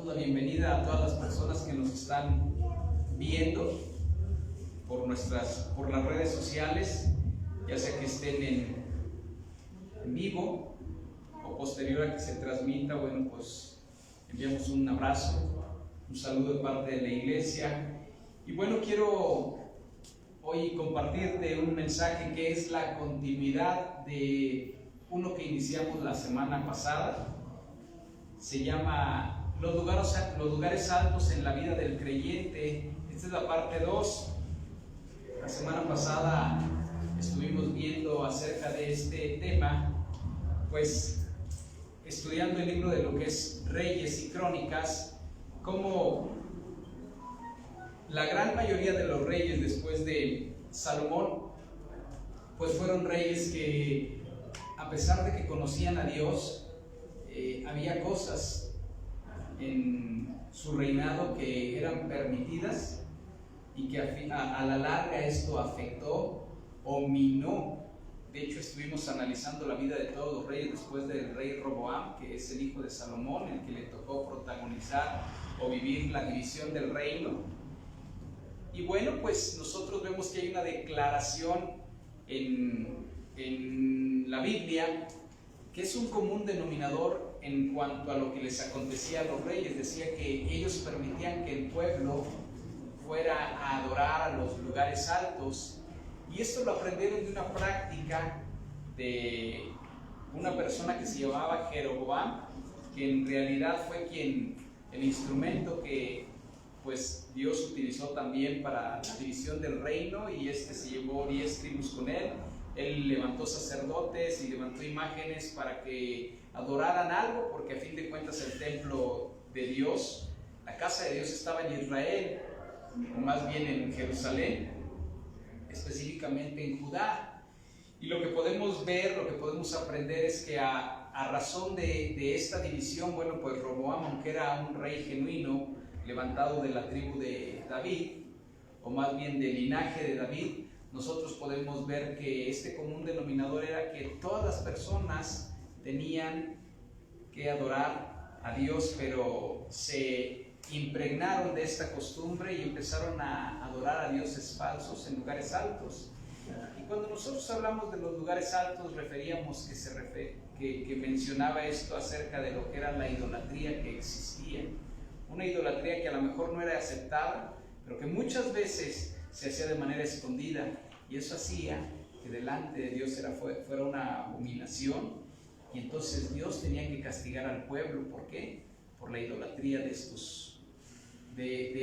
la bienvenida a todas las personas que nos están viendo por las redes sociales, ya sea que estén en vivo o posterior a que se transmita. Bueno, pues enviamos un abrazo, un saludo de parte de la iglesia. Y bueno, quiero hoy compartirte un mensaje que es la continuidad de uno que iniciamos la semana pasada. Se llama los lugares altos en la vida del creyente. Esta es la parte 2. La semana pasada estuvimos viendo acerca de este tema, pues estudiando el libro de lo que es Reyes y Crónicas, como la gran mayoría de los reyes después de Salomón, pues fueron reyes que, a pesar de que conocían a Dios, había cosas en su reinado que eran permitidas y que a la larga esto afectó o minó. De hecho, estuvimos analizando la vida de todos los reyes después del rey Roboam, que es el hijo de Salomón, el que le tocó protagonizar o vivir la división del reino. Y bueno, pues nosotros vemos que hay una declaración en la Biblia que es un común denominador en cuanto a lo que les acontecía a los reyes. Decía que ellos permitían que el pueblo fuera a adorar a los lugares altos, y esto lo aprendieron de una práctica de una persona que se llamaba Jeroboam, que en realidad fue el instrumento que pues Dios utilizó también para la división del reino, y se llevó 10 tribus con él. Él levantó sacerdotes y levantó imágenes para que adoraran algo, porque a fin de cuentas el templo de Dios, la casa de Dios, estaba en Israel, o más bien en Jerusalén, específicamente en Judá. Y lo que podemos ver, lo que podemos aprender es que a razón de esta división, bueno, pues Roboam, aunque era un rey genuino, levantado de la tribu de David, o más bien del linaje de David, nosotros podemos ver que este común denominador era que todas las personas tenían que adorar a Dios, pero se impregnaron de esta costumbre y empezaron a adorar a dioses falsos en lugares altos. Y cuando nosotros hablamos de los lugares altos, referíamos que mencionaba esto acerca de lo que era la idolatría que existía. Una idolatría que a lo mejor no era aceptada, pero que muchas veces se hacía de manera escondida, y eso hacía que delante de Dios fuera una humillación, y entonces Dios tenía que castigar al pueblo. ¿Por qué? Por la idolatría de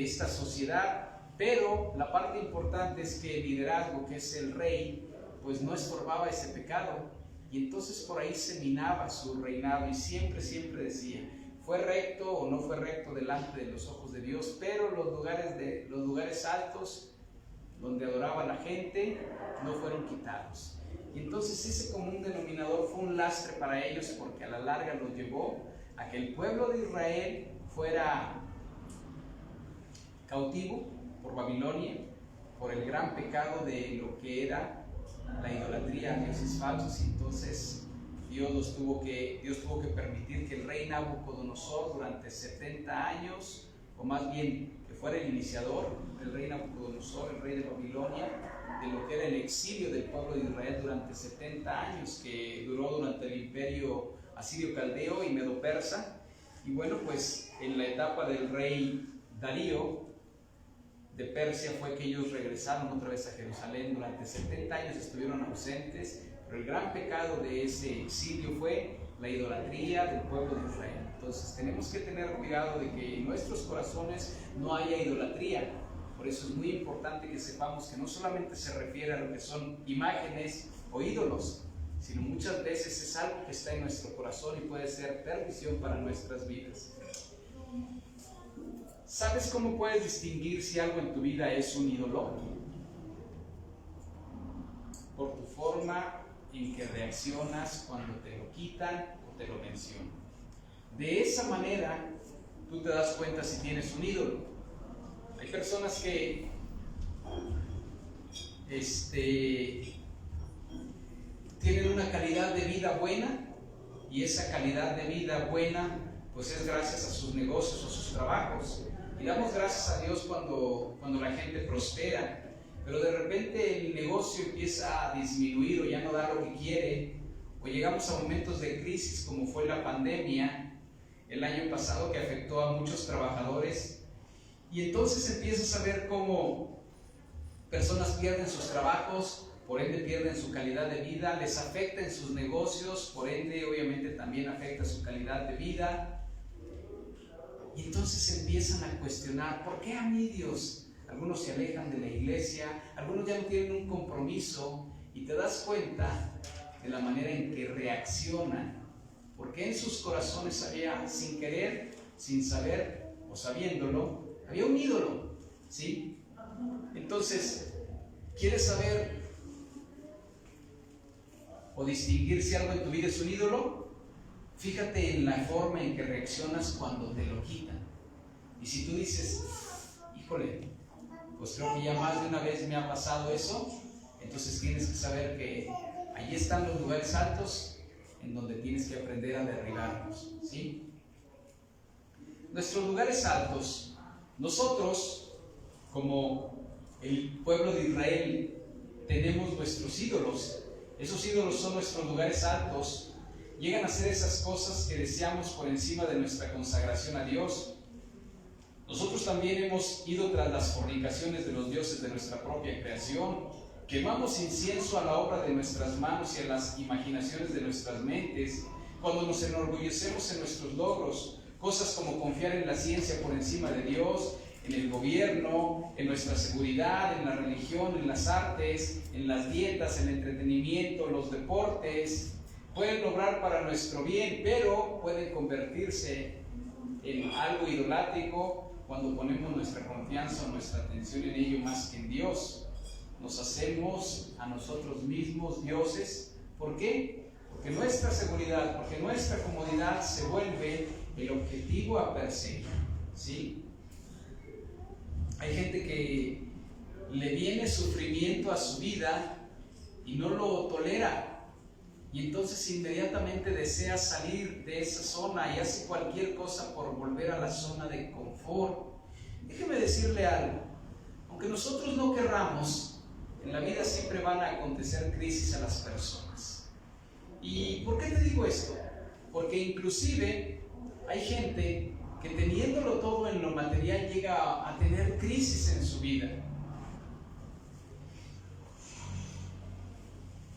esta sociedad. Pero la parte importante es que el liderazgo, que es el rey, pues no estorbaba ese pecado, y entonces por ahí se minaba su reinado, y siempre decía: ¿fue recto o no fue recto delante de los ojos de Dios? Pero los lugares altos donde adoraba la gente no fueron quitados. Y entonces ese común denominador fue un lastre para ellos, porque a la larga los llevó a que el pueblo de Israel fuera cautivo por Babilonia, por el gran pecado de lo que era la idolatría a dioses falsos. Y entonces Dios tuvo que permitir que el rey Nabucodonosor durante 70 años, o más bien que fuera el iniciador, el rey Nabucodonosor, el rey de Babilonia, de lo que era el exilio del pueblo de Israel durante 70 años, que duró durante el imperio asirio caldeo y medo persa. Y bueno, pues en la etapa del rey Darío de Persia fue que ellos regresaron otra vez a Jerusalén. Durante 70 años estuvieron ausentes, pero el gran pecado de ese exilio fue la idolatría del pueblo de Israel. Entonces tenemos que tener cuidado de que en nuestros corazones no haya idolatría. Por eso es muy importante que sepamos que no solamente se refiere a lo que son imágenes o ídolos, sino muchas veces es algo que está en nuestro corazón y puede ser perdición para nuestras vidas. ¿Sabes cómo puedes distinguir si algo en tu vida es un ídolo? Por tu forma en que reaccionas cuando te lo quitan o te lo mencionan. De esa manera tú te das cuenta si tienes un ídolo. Hay personas que tienen una calidad de vida buena, y esa calidad de vida buena pues es gracias a sus negocios o sus trabajos Y damos gracias a Dios cuando la gente prospera, pero de repente el negocio empieza a disminuir o ya no da lo que quiere, o llegamos a momentos de crisis como fue la pandemia el año pasado, que afectó a muchos trabajadores, y entonces empiezas a ver cómo personas pierden sus trabajos, por ende pierden su calidad de vida, les afecta en sus negocios, por ende obviamente también afecta su calidad de vida. Y entonces empiezan a cuestionar: ¿por qué a mí, Dios? Algunos se alejan de la iglesia, algunos ya no tienen un compromiso, y te das cuenta de la manera en que reaccionan, porque en sus corazones había, sin querer, sin saber o sabiéndolo, había un ídolo, ¿sí? Entonces, ¿quieres saber o distinguir si algo en tu vida es un ídolo? Fíjate en la forma en que reaccionas cuando te lo quitan. Y si tú dices: híjole, pues creo que ya más de una vez me ha pasado eso, entonces tienes que saber que allí están los lugares altos en donde tienes que aprender a derribarlos, ¿sí? Nuestros lugares altos, nosotros como el pueblo de Israel tenemos nuestros ídolos. Esos ídolos son nuestros lugares altos. Llegan a ser esas cosas que deseamos por encima de nuestra consagración a Dios. Nosotros también hemos ido tras las fornicaciones de los dioses de nuestra propia creación. Quemamos incienso a la obra de nuestras manos y a las imaginaciones de nuestras mentes. Cuando nos enorgullecemos en nuestros logros, cosas como confiar en la ciencia por encima de Dios, en el gobierno, en nuestra seguridad, en la religión, en las artes, en las dietas, en el entretenimiento, los deportes, pueden obrar para nuestro bien, pero pueden convertirse en algo idolátrico cuando ponemos nuestra confianza o nuestra atención en ello más que en Dios. Nos hacemos a nosotros mismos dioses. ¿Por qué? Porque nuestra seguridad, porque nuestra comodidad se vuelve el objetivo a perseguir, ¿sí? Hay gente que le viene sufrimiento a su vida y no lo tolera, y entonces inmediatamente desea salir de esa zona y hace cualquier cosa por volver a la zona de confort. Déjeme decirle algo: aunque nosotros no querramos, en la vida siempre van a acontecer crisis a las personas. ¿Y por qué te digo esto? Porque inclusive hay gente que teniéndolo todo en lo material llega a tener crisis en su vida.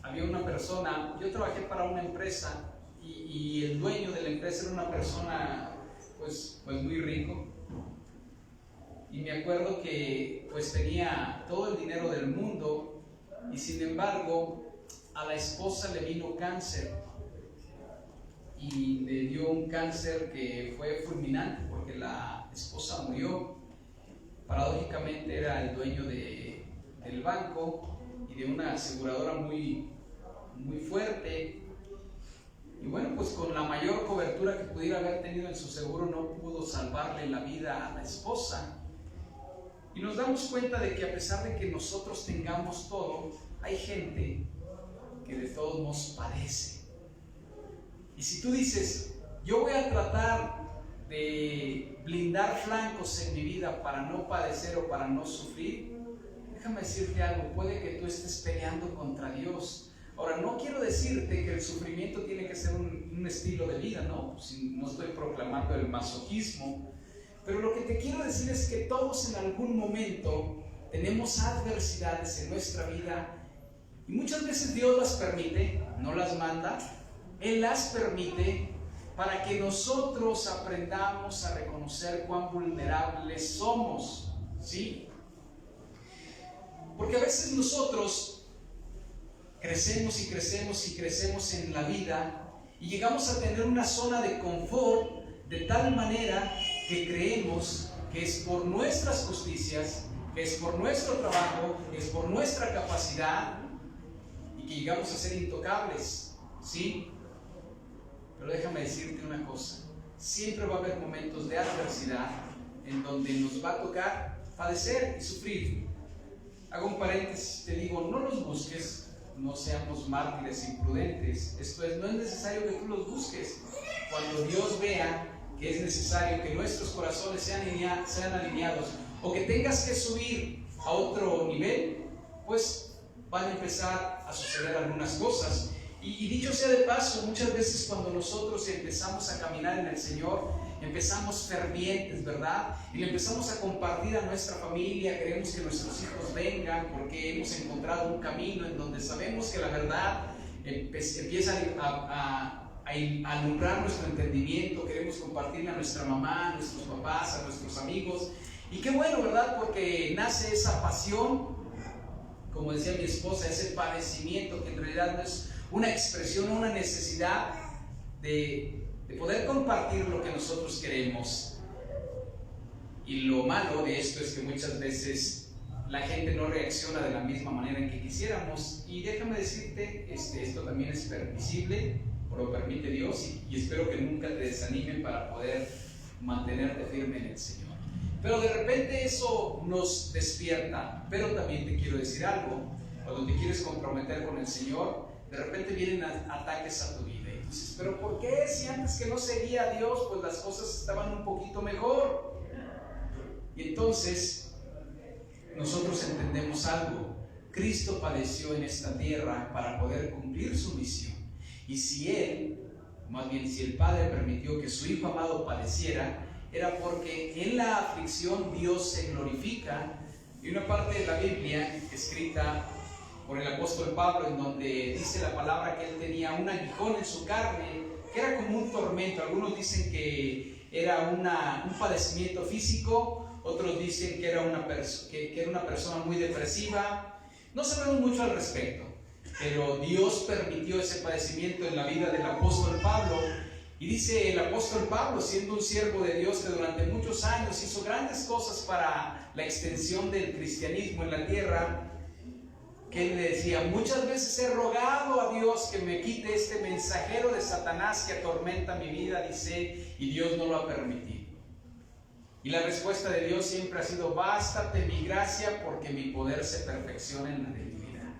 Había una persona, yo trabajé para una empresa y el dueño de la empresa era una persona pues muy rico, y me acuerdo que pues tenía todo el dinero del mundo, y sin embargo a la esposa le vino cáncer, y le dio un cáncer que fue fulminante porque la esposa murió. Paradójicamente era el dueño del banco y de una aseguradora muy fuerte, y bueno, pues con la mayor cobertura que pudiera haber tenido en su seguro no pudo salvarle la vida a la esposa. Y nos damos cuenta de que a pesar de que nosotros tengamos todo, hay gente que de todos modos padece. Y si tú dices: yo voy a tratar de blindar flancos en mi vida para no padecer o para no sufrir, déjame decirte algo: puede que tú estés peleando contra Dios. Ahora, no quiero decirte que el sufrimiento tiene que ser un estilo de vida, ¿no? No estoy proclamando el masoquismo, pero lo que te quiero decir es que todos en algún momento tenemos adversidades en nuestra vida, y muchas veces Dios las permite, no las manda. Él las permite para que nosotros aprendamos a reconocer cuán vulnerables somos, ¿sí? Porque a veces nosotros crecemos y crecemos y crecemos en la vida y llegamos a tener una zona de confort de tal manera que creemos que es por nuestras justicias, que es por nuestro trabajo, que es por nuestra capacidad, y que llegamos a ser intocables, ¿sí? Pero déjame decirte una cosa: siempre va a haber momentos de adversidad en donde nos va a tocar padecer y sufrir. Hago un paréntesis, te digo, no los busques, no seamos mártires imprudentes. Esto es, no es necesario que tú los busques. Cuando Dios vea que es necesario que nuestros corazones sean alineados, o que tengas que subir a otro nivel, pues van a empezar a suceder algunas cosas. Y dicho sea de paso, muchas veces cuando nosotros empezamos a caminar en el Señor, empezamos fervientes, ¿verdad? Y le empezamos a compartir a nuestra familia, queremos que nuestros hijos vengan porque hemos encontrado un camino en donde sabemos que la verdad empieza a alumbrar nuestro entendimiento, queremos compartirle a nuestra mamá, a nuestros papás, a nuestros amigos. Y qué bueno, ¿verdad? Porque nace esa pasión, como decía mi esposa, ese padecimiento que en realidad no es una expresión, una necesidad de poder compartir lo que nosotros queremos. Y lo malo de esto es que muchas veces la gente no reacciona de la misma manera en que quisiéramos. Y déjame decirte, esto también es permisible, lo permite Dios, y espero que nunca te desanimen para poder mantenerte firme en el Señor. Pero de repente eso nos despierta. Pero también te quiero decir algo: cuando te quieres comprometer con el Señor, de repente vienen ataques a tu vida. Y dices, ¿pero por qué? Si antes que no seguía a Dios, pues las cosas estaban un poquito mejor. Y entonces nosotros entendemos algo: Cristo padeció en esta tierra para poder cumplir su misión. Y si el Padre permitió que su Hijo amado padeciera, era porque en la aflicción Dios se glorifica. Y una parte de la Biblia escrita por el apóstol Pablo, en donde dice la palabra que él tenía un aguijón en su carne, que era como un tormento. Algunos dicen que era un padecimiento físico, otros dicen que era una persona muy depresiva. No sabemos mucho al respecto, pero Dios permitió ese padecimiento en la vida del apóstol Pablo. Y dice el apóstol Pablo, siendo un siervo de Dios que durante muchos años hizo grandes cosas para la extensión del cristianismo en la tierra, que él le decía: muchas veces he rogado a Dios que me quite este mensajero de Satanás que atormenta mi vida, dice, y Dios no lo ha permitido. Y la respuesta de Dios siempre ha sido: bástate mi gracia, porque mi poder se perfecciona en la debilidad.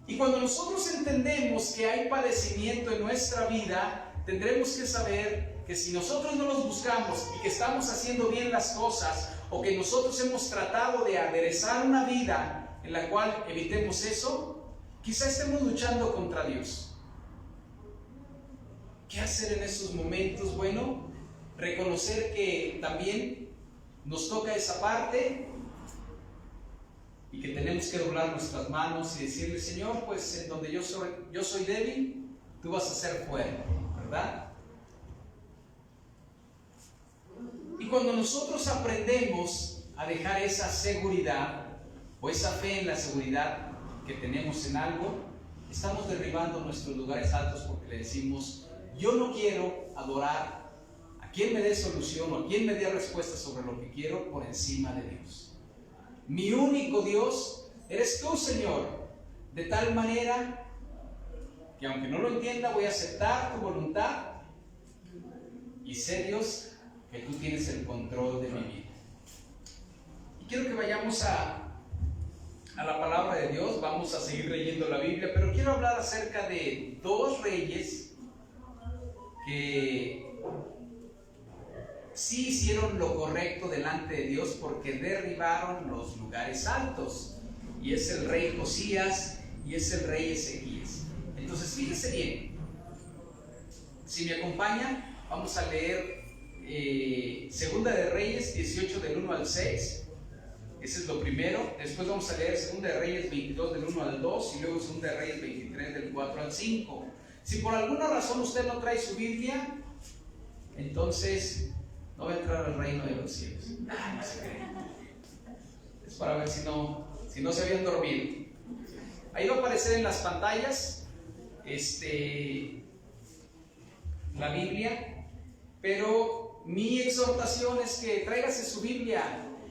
Y cuando nosotros entendemos que hay padecimiento en nuestra vida, tendremos que saber que si nosotros no los buscamos y que estamos haciendo bien las cosas, o que nosotros hemos tratado de aderezar una vida en la cual evitemos eso, quizá estemos luchando contra Dios. ¿Qué hacer en esos momentos? Bueno, reconocer que también nos toca esa parte y que tenemos que doblar nuestras manos y decirle: Señor, pues en donde yo soy débil, tú vas a ser fuerte, ¿verdad? Y cuando nosotros aprendemos a dejar esa seguridad o esa fe en la seguridad que tenemos en algo, estamos derribando nuestros lugares altos, porque le decimos: yo no quiero adorar a quien me dé solución o a quien me dé respuesta sobre lo que quiero por encima de Dios. Mi único Dios eres tú, Señor, de tal manera que aunque no lo entienda, voy a aceptar tu voluntad y sé, Dios, que tú tienes el control de mi vida. Y quiero que vayamos a la palabra de Dios. Vamos a seguir leyendo la Biblia, pero quiero hablar acerca de dos reyes que sí hicieron lo correcto delante de Dios, porque derribaron los lugares altos, y es el rey Josías y es el rey Ezequías. Entonces fíjese bien, si me acompañan, vamos a leer Segunda de Reyes 18 del 1 al 6. Ese es lo primero. Después vamos a leer Segunda de Reyes 22 del 1 al 2 y luego Segunda de Reyes 23 del 4 al 5. Si por alguna razón usted no trae su Biblia, entonces no va a entrar al reino de los cielos. No se cree. Es para ver si no se habían dormido. Ahí va a aparecer en las pantallas la Biblia, pero mi exhortación es que tráigase su Biblia.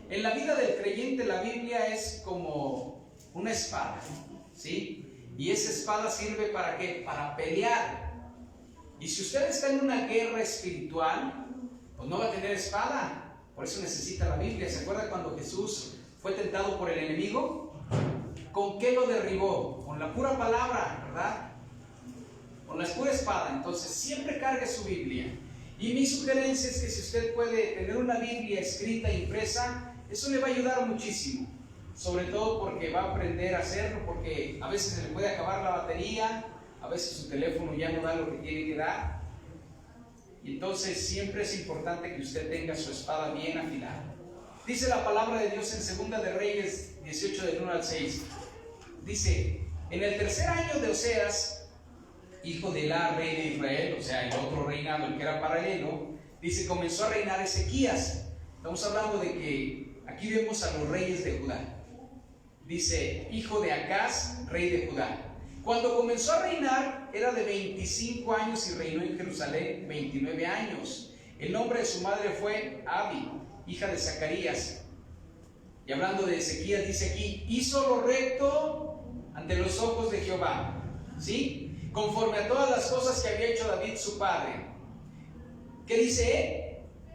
En la vida del creyente la Biblia es como una espada, ¿sí? Y esa espada sirve ¿para qué? Para pelear. Y si usted está en una guerra espiritual, pues no va a tener espada. Por eso necesita la Biblia. ¿Se acuerda cuando Jesús fue tentado por el enemigo? ¿Con qué lo derribó? Con la pura palabra, ¿verdad? Con la pura espada. Entonces siempre cargue su Biblia. Y mi sugerencia es que si usted puede tener una Biblia escrita e impresa, eso le va a ayudar muchísimo. Sobre todo porque va a aprender a hacerlo, porque a veces se le puede acabar la batería, a veces su teléfono ya no da lo que tiene que dar. Y entonces siempre es importante que usted tenga su espada bien afilada. Dice la palabra de Dios en 2 de Reyes 18 del 1 al 6. Dice, en el tercer año de Oseas, hijo de Elá, rey de Israel, o sea, el otro reinado, el que era paralelo, dice, comenzó a reinar Ezequías. Estamos hablando de que aquí vemos a los reyes de Judá. Dice, hijo de Acaz, rey de Judá. Cuando comenzó a reinar, era de 25 años y reinó en Jerusalén 29 años. El nombre de su madre fue Abi, hija de Zacarías. Y hablando de Ezequías, dice aquí, hizo lo recto ante los ojos de Jehová, ¿sí? Conforme a todas las cosas que había hecho David su padre. ¿Qué dice él?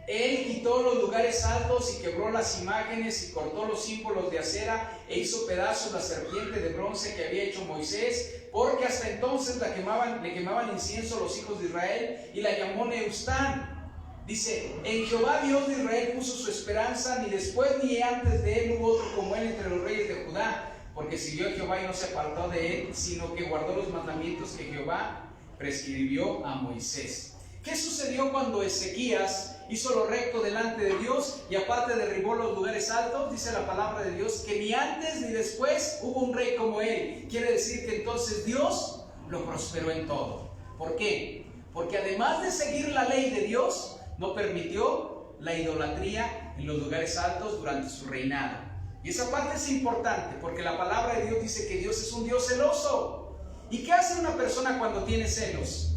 Él quitó los lugares altos y quebró las imágenes y cortó los símbolos de acera e hizo pedazos la serpiente de bronce que había hecho Moisés, porque hasta entonces le quemaban incienso los hijos de Israel y la llamó Neustán. Dice, en Jehová Dios de Israel puso su esperanza, ni después ni antes de él hubo otro como él entre los reyes de Judá, porque siguió a Jehová y no se apartó de él, sino que guardó los mandamientos que Jehová prescribió a Moisés. ¿Qué sucedió cuando Ezequías hizo lo recto delante de Dios y aparte derribó los lugares altos? Dice la palabra de Dios que ni antes ni después hubo un rey como él. Quiere decir que entonces Dios lo prosperó en todo. ¿Por qué? Porque además de seguir la ley de Dios, no permitió la idolatría en los lugares altos durante su reinado. Y esa parte es importante porque la palabra de Dios dice que Dios es un Dios celoso. ¿Y qué hace una persona cuando tiene celos?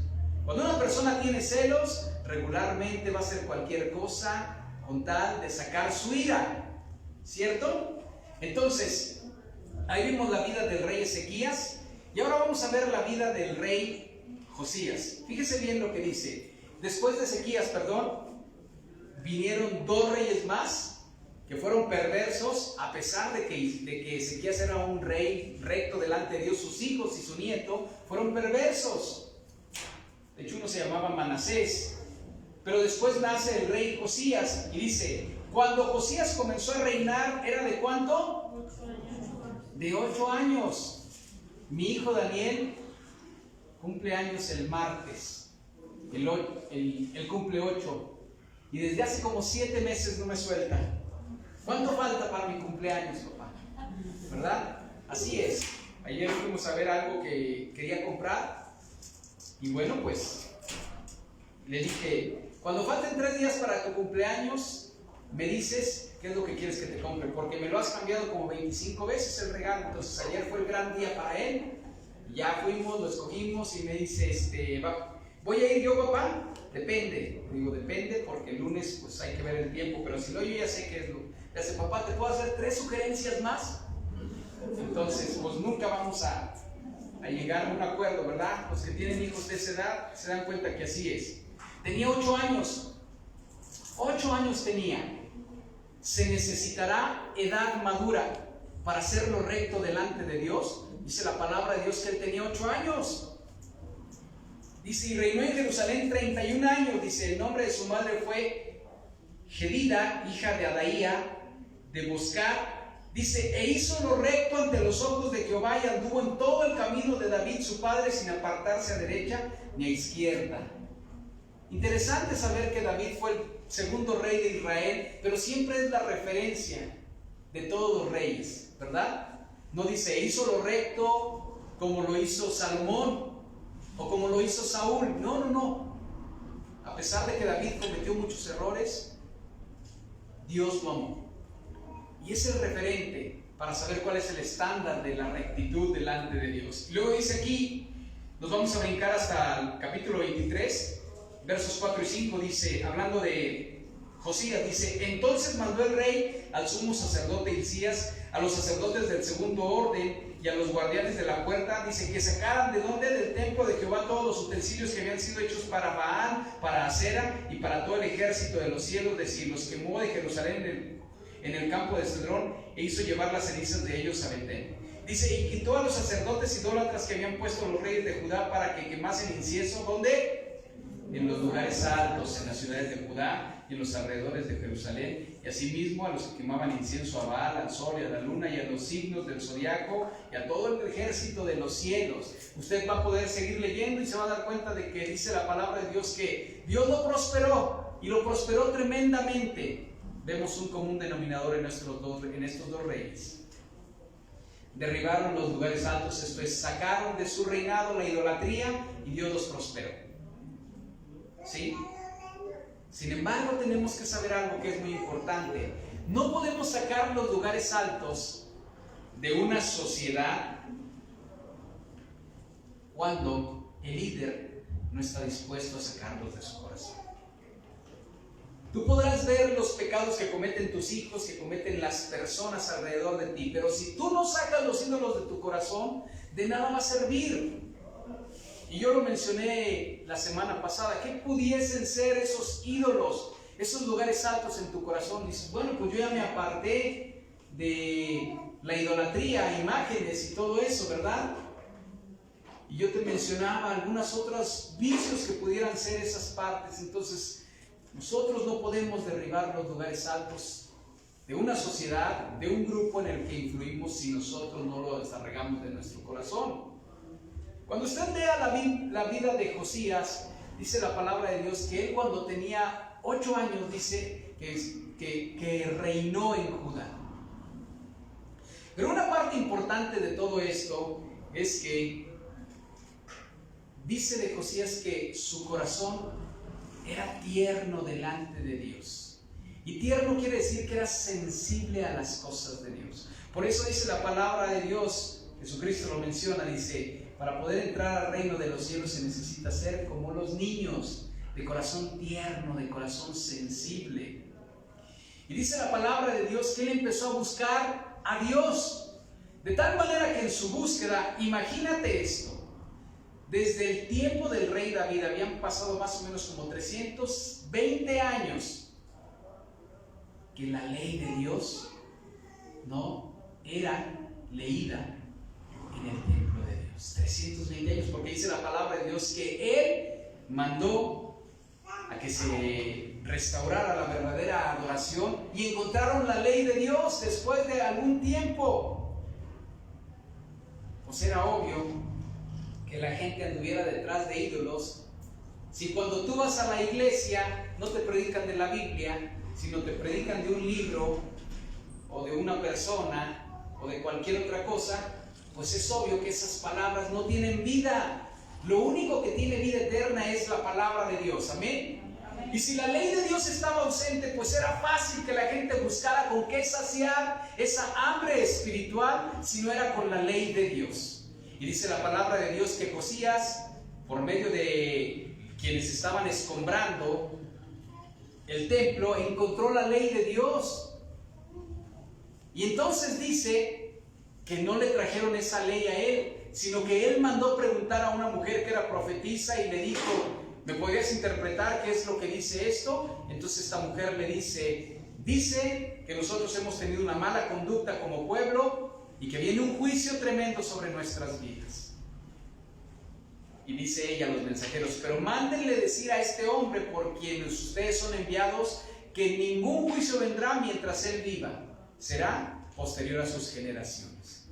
Cuando una persona tiene celos, regularmente va a hacer cualquier cosa con tal de sacar su ira, ¿cierto? Entonces, ahí vimos la vida del rey Ezequías y ahora vamos a ver la vida del rey Josías. Fíjese bien lo que dice. Después de Ezequías, vinieron dos reyes más que fueron perversos, a pesar de que Ezequías era un rey recto delante de Dios. Sus hijos y su nieto fueron perversos. De hecho, uno se llamaba Manasés. Pero después nace el rey Josías y dice, cuando Josías comenzó a reinar, ¿era de cuánto? 8 años. De 8 años. Mi hijo Daniel cumple años el martes. Él cumple 8. Y desde hace como 7 meses no me suelta. ¿Cuánto falta para mi cumpleaños, papá? ¿Verdad? Así es. Ayer fuimos a ver algo que quería comprar. Y bueno, pues le dije, cuando falten 3 días para tu cumpleaños, me dices qué es lo que quieres que te compre, porque me lo has cambiado como 25 veces el regalo. Entonces ayer fue el gran día para él. Ya fuimos, lo escogimos y me dice, ¿voy a ir yo, papá? Depende. Digo, depende porque el lunes pues hay que ver el tiempo, pero si no, yo ya sé qué es lo. Le dice, papá, ¿te puedo hacer 3 sugerencias más? Entonces, pues nunca vamos a llegar a un acuerdo, ¿verdad? Los que tienen hijos de esa edad se dan cuenta que así es. Tenía 8 años. 8 años tenía. Se necesitará edad madura para hacer lo recto delante de Dios. Dice la palabra de Dios que él tenía 8 años. Dice, y reinó en Jerusalén 31 años. Dice, el nombre de su madre fue Jedida, hija de Adaía, de Boscar. Dice, e hizo lo recto ante los ojos de Jehová y anduvo en todo el camino de David su padre sin apartarse a derecha ni a izquierda. Interesante saber que David fue el segundo rey de Israel, pero siempre es la referencia de todos los reyes, ¿verdad? No dice, hizo lo recto como lo hizo Salomón o como lo hizo Saúl. No. A pesar de que David cometió muchos errores, Dios lo amó. Y es el referente para saber cuál es el estándar de la rectitud delante de Dios. Y luego dice aquí, nos vamos a brincar hasta el capítulo 23, versos 4 y 5, dice, hablando de Josías, dice, entonces mandó el rey al sumo sacerdote Hilcías, a los sacerdotes del segundo orden y a los guardianes de la puerta, dice, que sacaran de donde, del templo de Jehová, todos los utensilios que habían sido hechos para Baal, para Acera y para todo el ejército de los cielos, es decir, los quemó de Jerusalén en el campo de Cedrón e hizo llevar las cenizas de ellos a Betel. Dice, y quitó a los sacerdotes idólatras que habían puesto los reyes de Judá para que quemasen incienso, ¿dónde? en los lugares altos, en las ciudades de Judá y en los alrededores de Jerusalén, y asimismo a los que quemaban incienso a Baal, al sol y a la luna y a los signos del zodiaco y a todo el ejército de los cielos. Usted va a poder seguir leyendo y se va a dar cuenta de que dice la palabra de Dios que Dios lo prosperó, y lo prosperó tremendamente. Vemos un común denominador en estos dos reyes. Derribaron los lugares altos, esto es, sacaron de su reinado la idolatría, y Dios los prosperó. ¿Sí? Sin embargo, tenemos que saber algo que es muy importante. No podemos sacar los lugares altos de una sociedad cuando el líder no está dispuesto a sacarlos de su corazón. Tú podrás ver los pecados que cometen tus hijos, que cometen las personas alrededor de ti, pero si tú no sacas los ídolos de tu corazón, de nada va a servir. Y yo lo mencioné la semana pasada. ¿Qué pudiesen ser esos ídolos, esos lugares altos en tu corazón? Dices, bueno, pues yo ya me aparté de la idolatría, imágenes y todo eso, ¿verdad? Y yo te mencionaba algunos otros vicios que pudieran ser esas partes. Entonces, nosotros no podemos derribar los lugares altos de una sociedad, de un grupo en el que influimos, si nosotros no lo desarraigamos de nuestro corazón. Cuando usted vea la vida de Josías, dice la palabra de Dios que él, cuando tenía 8 años, dice que reinó en Judá. Pero una parte importante de todo esto es que dice de Josías que su corazón era tierno delante de Dios. Y tierno quiere decir que era sensible a las cosas de Dios. Por eso dice la palabra de Dios, Jesucristo lo menciona, dice, para poder entrar al reino de los cielos se necesita ser como los niños, de corazón tierno, de corazón sensible. Y dice la palabra de Dios que él empezó a buscar a Dios, de tal manera que en su búsqueda, imagínate esto, desde el tiempo del rey David habían pasado más o menos como 320 años que la ley de Dios no era leída en el templo de Dios. 320 años, porque dice la palabra de Dios que Él mandó a que se restaurara la verdadera adoración, y encontraron la ley de Dios después de algún tiempo. Pues era obvio que la gente anduviera detrás de ídolos. Si cuando tú vas a la iglesia no te predican de la Biblia, sino te predican de un libro o de una persona o de cualquier otra cosa, pues es obvio que esas palabras no tienen vida. Lo único que tiene vida eterna es la palabra de Dios. Amén. Y si la ley de Dios estaba ausente, pues era fácil que la gente buscara con qué saciar esa hambre espiritual, si no era con la ley de Dios. Y dice la palabra de Dios que Josías, por medio de quienes estaban escombrando el templo, encontró la ley de Dios. Y entonces dice que no le trajeron esa ley a él, sino que él mandó preguntar a una mujer que era profetisa y le dijo, ¿me podrías interpretar qué es lo que dice esto? Entonces esta mujer le dice que nosotros hemos tenido una mala conducta como pueblo y que viene un juicio tremendo sobre nuestras vidas. Y dice ella a los mensajeros, pero mándenle decir a este hombre por quien ustedes son enviados, que ningún juicio vendrá mientras él viva, será posterior a sus generaciones.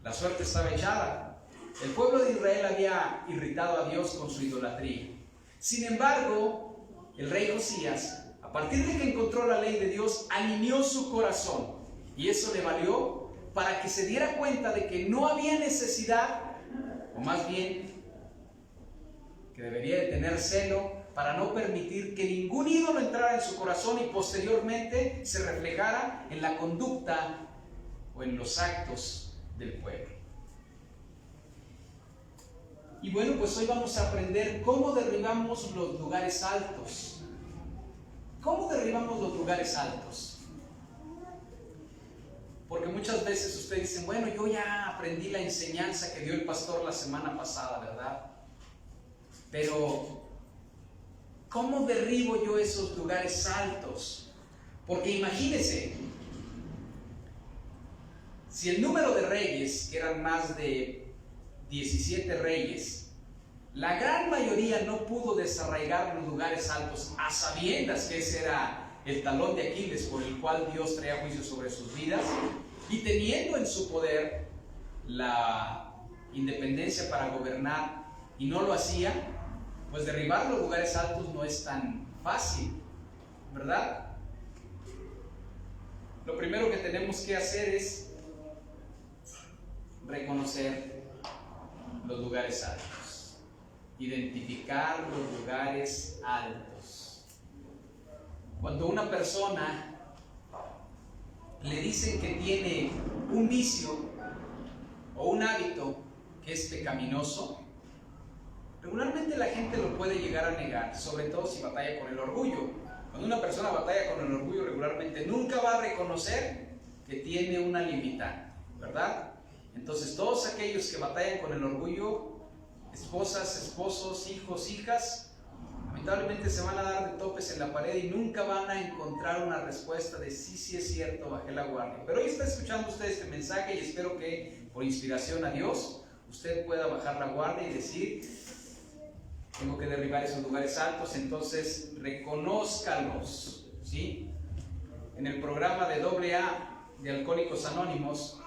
La suerte estaba echada. El pueblo de Israel había irritado a Dios con su idolatría. Sin embargo, el rey Josías, a partir de que encontró la ley de Dios, alineó su corazón. Y eso le valió para que se diera cuenta de que no había necesidad, o más bien que debería de tener celo, para no permitir que ningún ídolo entrara en su corazón y posteriormente se reflejara en la conducta o en los actos del pueblo. Y bueno, pues hoy vamos a aprender cómo derribamos los lugares altos. ¿Cómo derribamos los lugares altos? Porque muchas veces ustedes dicen, bueno, yo ya aprendí la enseñanza que dio el pastor la semana pasada, ¿verdad? Pero, ¿cómo derribo yo esos lugares altos? Porque imagínense, si el número de reyes, que eran más de 17 reyes, La gran mayoría no pudo desarraigar los lugares altos, a sabiendas que ese era el talón de Aquiles por el cual Dios traía juicio sobre sus vidas, y teniendo en su poder la independencia para gobernar y no lo hacía, pues derribar los lugares altos no es tan fácil, ¿verdad? Lo primero que tenemos que hacer es reconocer los lugares altos, identificar los lugares altos. Cuando una persona le dicen que tiene un vicio o un hábito que es pecaminoso, regularmente la gente lo puede llegar a negar, sobre todo si batalla con el orgullo. Cuando una persona batalla con el orgullo, regularmente nunca va a reconocer que tiene una limitante, ¿verdad? Entonces, todos aquellos que batallan con el orgullo, esposas, esposos, hijos, hijas, lamentablemente se van a dar de topes en la pared y nunca van a encontrar una respuesta de sí es cierto, bajé la guardia. Pero hoy está escuchando usted este mensaje y espero que por inspiración a Dios usted pueda bajar la guardia y decir: tengo que derribar esos lugares altos. Entonces reconózcalos, ¿sí? En el programa de AA de Alcohólicos Anónimos,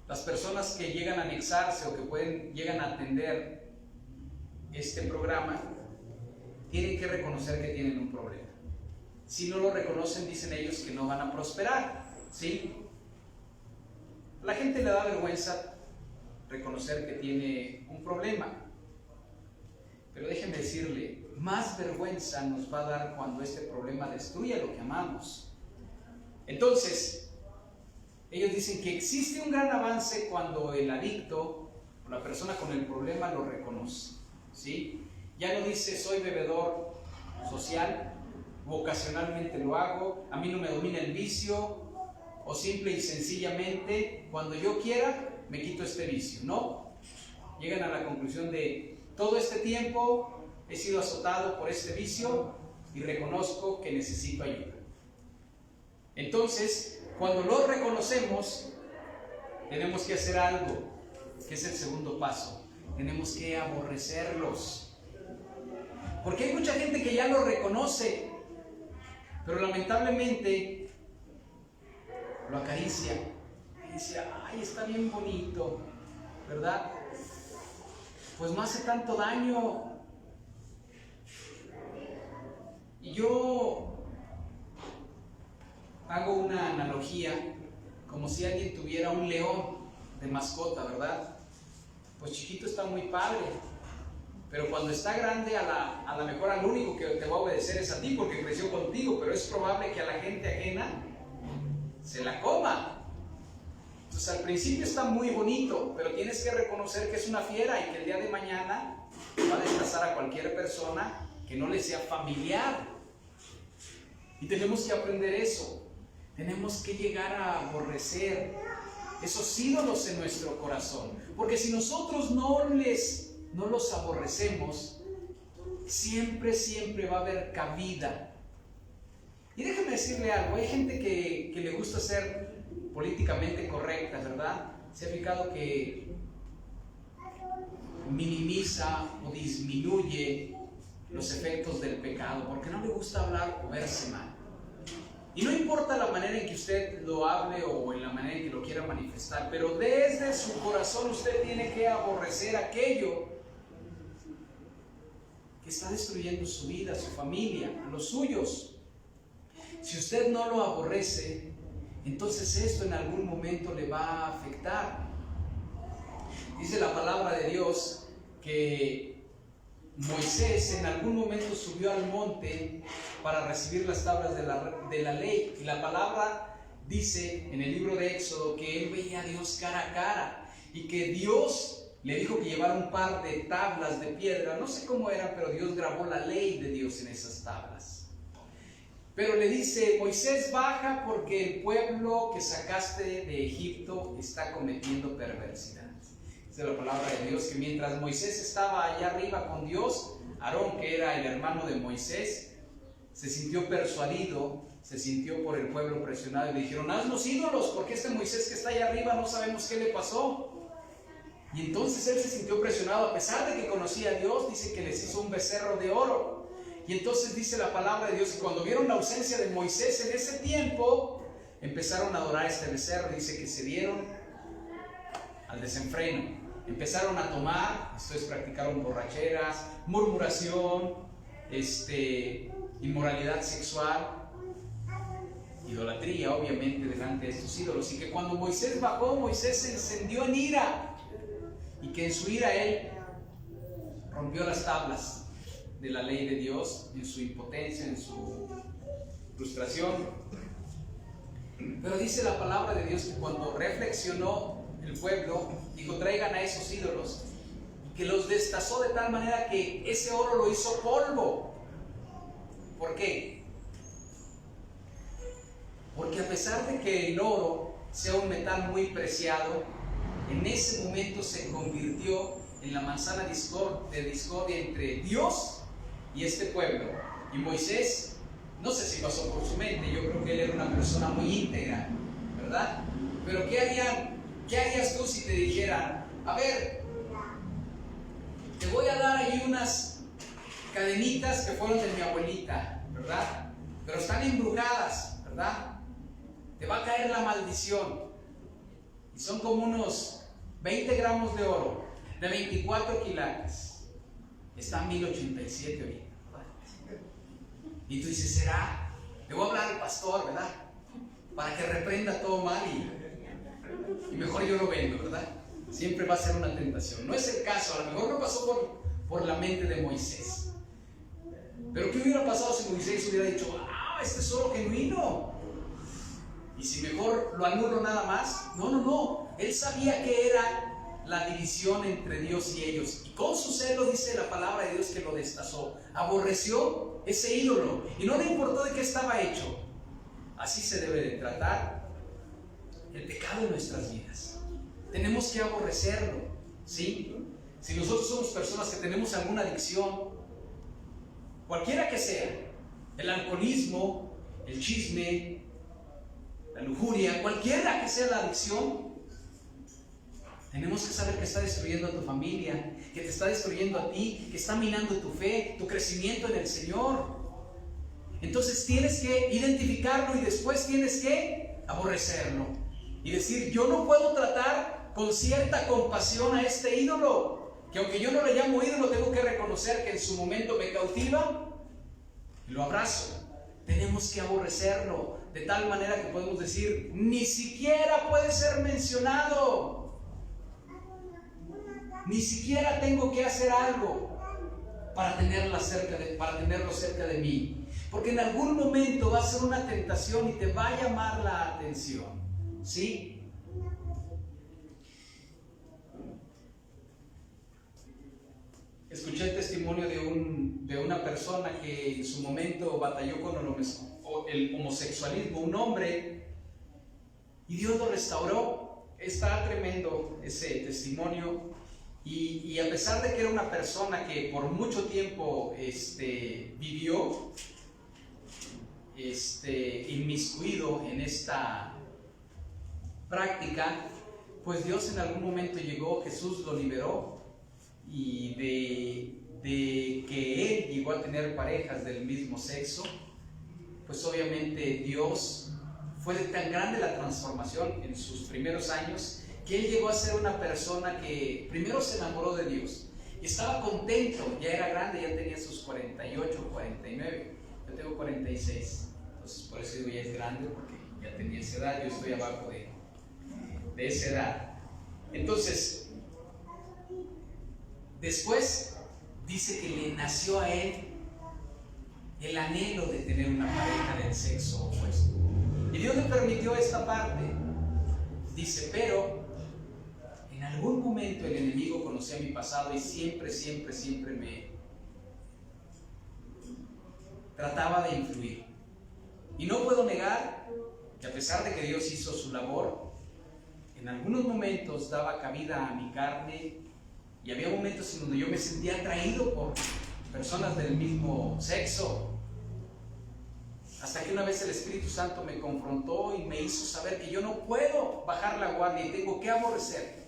las personas que llegan a anexarse o que llegan a atender este programa tienen que reconocer que tienen un problema. Si no lo reconocen, dicen ellos que no van a prosperar, ¿sí? A la gente le da vergüenza reconocer que tiene un problema, pero déjenme decirle, más vergüenza nos va a dar cuando este problema destruya lo que amamos. Entonces, ellos dicen que existe un gran avance cuando el adicto o la persona con el problema lo reconoce, ¿sí? Ya no dice soy bebedor social, ocasionalmente lo hago, a mí no me domina el vicio, o simple y sencillamente cuando yo quiera me quito este vicio. No, llegan a la conclusión de todo este tiempo he sido azotado por este vicio y reconozco que necesito ayuda. Entonces, cuando lo reconocemos, tenemos que hacer algo, que es el segundo paso. Tenemos que aborrecerlos. Porque hay mucha gente que ya lo reconoce, pero lamentablemente lo acaricia y dice: ay, está bien bonito, ¿verdad? Pues no hace tanto daño. Y yo hago una analogía, como si alguien tuviera un león de mascota, ¿verdad? Pues chiquito está muy padre, pero cuando está grande, a lo mejor al único que te va a obedecer es a ti porque creció contigo, pero es probable que a la gente ajena se la coma. Entonces al principio está muy bonito, pero tienes que reconocer que es una fiera y que el día de mañana va a desplazar a cualquier persona que no le sea familiar. Y tenemos que aprender eso. Tenemos que llegar a aborrecer esos ídolos en nuestro corazón, porque si nosotros no los aborrecemos, siempre va a haber cabida. Y déjame decirle algo, hay gente que le gusta ser políticamente correcta, ¿verdad? Se ha fijado que minimiza o disminuye los efectos del pecado, porque no le gusta hablar o verse mal. Y no importa la manera en que usted lo hable o en la manera en que lo quiera manifestar, pero desde su corazón usted tiene que aborrecer aquello que está destruyendo su vida, su familia, los suyos. Si usted no lo aborrece, entonces esto en algún momento le va a afectar. Dice la palabra de Dios que Moisés en algún momento subió al monte para recibir las tablas de la ley, y la palabra dice en el libro de Éxodo que él veía a Dios cara a cara y que Dios le dijo que llevara un par de tablas de piedra, no sé cómo eran, pero Dios grabó la ley de Dios en esas tablas. Pero le dice: Moisés, baja porque el pueblo que sacaste de Egipto está cometiendo perversidades. Dice la palabra de Dios que mientras Moisés estaba allá arriba con Dios, Aarón, que era el hermano de Moisés, se sintió persuadido, se sintió por el pueblo presionado y le dijeron: haznos ídolos, porque este Moisés que está allá arriba no sabemos qué le pasó. Y entonces él se sintió presionado, a pesar de que conocía a Dios, dice que les hizo un becerro de oro. Y entonces dice la palabra de Dios que cuando vieron la ausencia de Moisés en ese tiempo, empezaron a adorar este becerro. Dice que se dieron al desenfreno, empezaron a tomar, esto es, practicaron borracheras, murmuración, inmoralidad sexual, idolatría, obviamente, delante de estos ídolos. Y que cuando Moisés bajó, Moisés se encendió en ira, y que en su ira él rompió las tablas de la ley de Dios, en su impotencia, en su frustración. Pero dice la palabra de Dios que cuando reflexionó el pueblo, dijo: traigan a esos ídolos, que los destazó de tal manera que ese oro lo hizo polvo. ¿Por qué? Porque a pesar de que el oro sea un metal muy preciado, en ese momento se convirtió en la manzana de discordia entre Dios y este pueblo. Y Moisés, no sé si pasó por su mente, yo creo que él era una persona muy íntegra, ¿verdad? Pero ¿qué harías tú si te dijeran: a ver, te voy a dar ahí unas cadenitas que fueron de mi abuelita, ¿verdad? Pero están embrujadas, ¿verdad? Te va a caer la maldición. Y son como unos 20 gramos de oro, de 24 quilates. Está en 1087 ahorita. Y tú dices: ¿será? Le voy a hablar al pastor, ¿verdad? Para que reprenda todo mal y mejor yo lo vendo, ¿verdad? Siempre va a ser una tentación. No es el caso, a lo mejor no pasó por la mente de Moisés. Pero ¿qué hubiera pasado si Moisés hubiera dicho: este es oro genuino? Y si mejor lo anulo nada más. No. Él sabía que era la división entre Dios y ellos. Y con su celo, dice la palabra de Dios, que lo destazó. Aborreció ese ídolo. Y no le importó de qué estaba hecho. Así se debe de tratar el pecado en nuestras vidas. Tenemos que aborrecerlo, ¿sí? Si nosotros somos personas que tenemos alguna adicción, cualquiera que sea, el alcoholismo, el chisme, la lujuria, cualquiera que sea la adicción, tenemos que saber que está destruyendo a tu familia, que te está destruyendo a ti, que está minando tu fe, tu crecimiento en el Señor. Entonces tienes que identificarlo y después tienes que aborrecerlo y decir: yo no puedo tratar con cierta compasión a este ídolo, que aunque yo no le llamo ídolo, tengo que reconocer que en su momento me cautiva y lo abrazo. Tenemos que aborrecerlo de tal manera que podemos decir: ni siquiera puede ser mencionado, ni siquiera tengo que hacer algo para tenerlo cerca de mí, porque en algún momento va a ser una tentación y te va a llamar la atención, ¿sí? Escuché el testimonio de una persona que en su momento batalló con el homosexualismo, un hombre, y Dios lo restauró. Está tremendo ese testimonio. Y a pesar de que era una persona que por mucho tiempo vivió inmiscuido en esta práctica, pues Dios en algún momento llegó, Jesús lo liberó, y de que él llegó a tener parejas del mismo sexo, pues obviamente Dios, fue tan grande la transformación en sus primeros años, que él llegó a ser una persona que primero se enamoró de Dios y estaba contento. Ya era grande, ya tenía sus 48, 49, yo tengo 46, entonces por eso digo ya es grande, porque ya tenía esa edad, yo estoy abajo de esa edad. Entonces después dice que le nació a él el anhelo de tener una pareja del sexo opuesto, y Dios le permitió esta parte. Dice: pero en algún momento el enemigo conocía mi pasado y siempre me trataba de influir. Y no puedo negar que a pesar de que Dios hizo su labor, en algunos momentos daba cabida a mi carne, y había momentos en donde yo me sentía atraído por personas del mismo sexo. Hasta que una vez el Espíritu Santo me confrontó y me hizo saber que yo no puedo bajar la guardia y tengo que aborrecer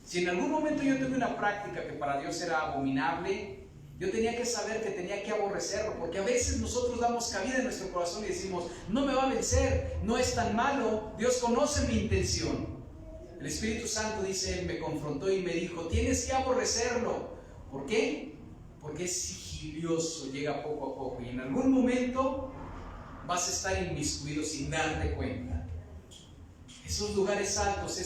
Si en algún momento yo tuve una práctica que para Dios era abominable, yo tenía que saber que tenía que aborrecerlo, porque a veces nosotros damos cabida en nuestro corazón y decimos, no me va a vencer, no es tan malo, Dios conoce mi intención. El Espíritu Santo, dice, Él me confrontó y me dijo, tienes que aborrecerlo. ¿Por qué? Porque es sigilioso, llega poco a poco y en algún momento vas a estar inmiscuido sin darte cuenta. Esos lugares altos,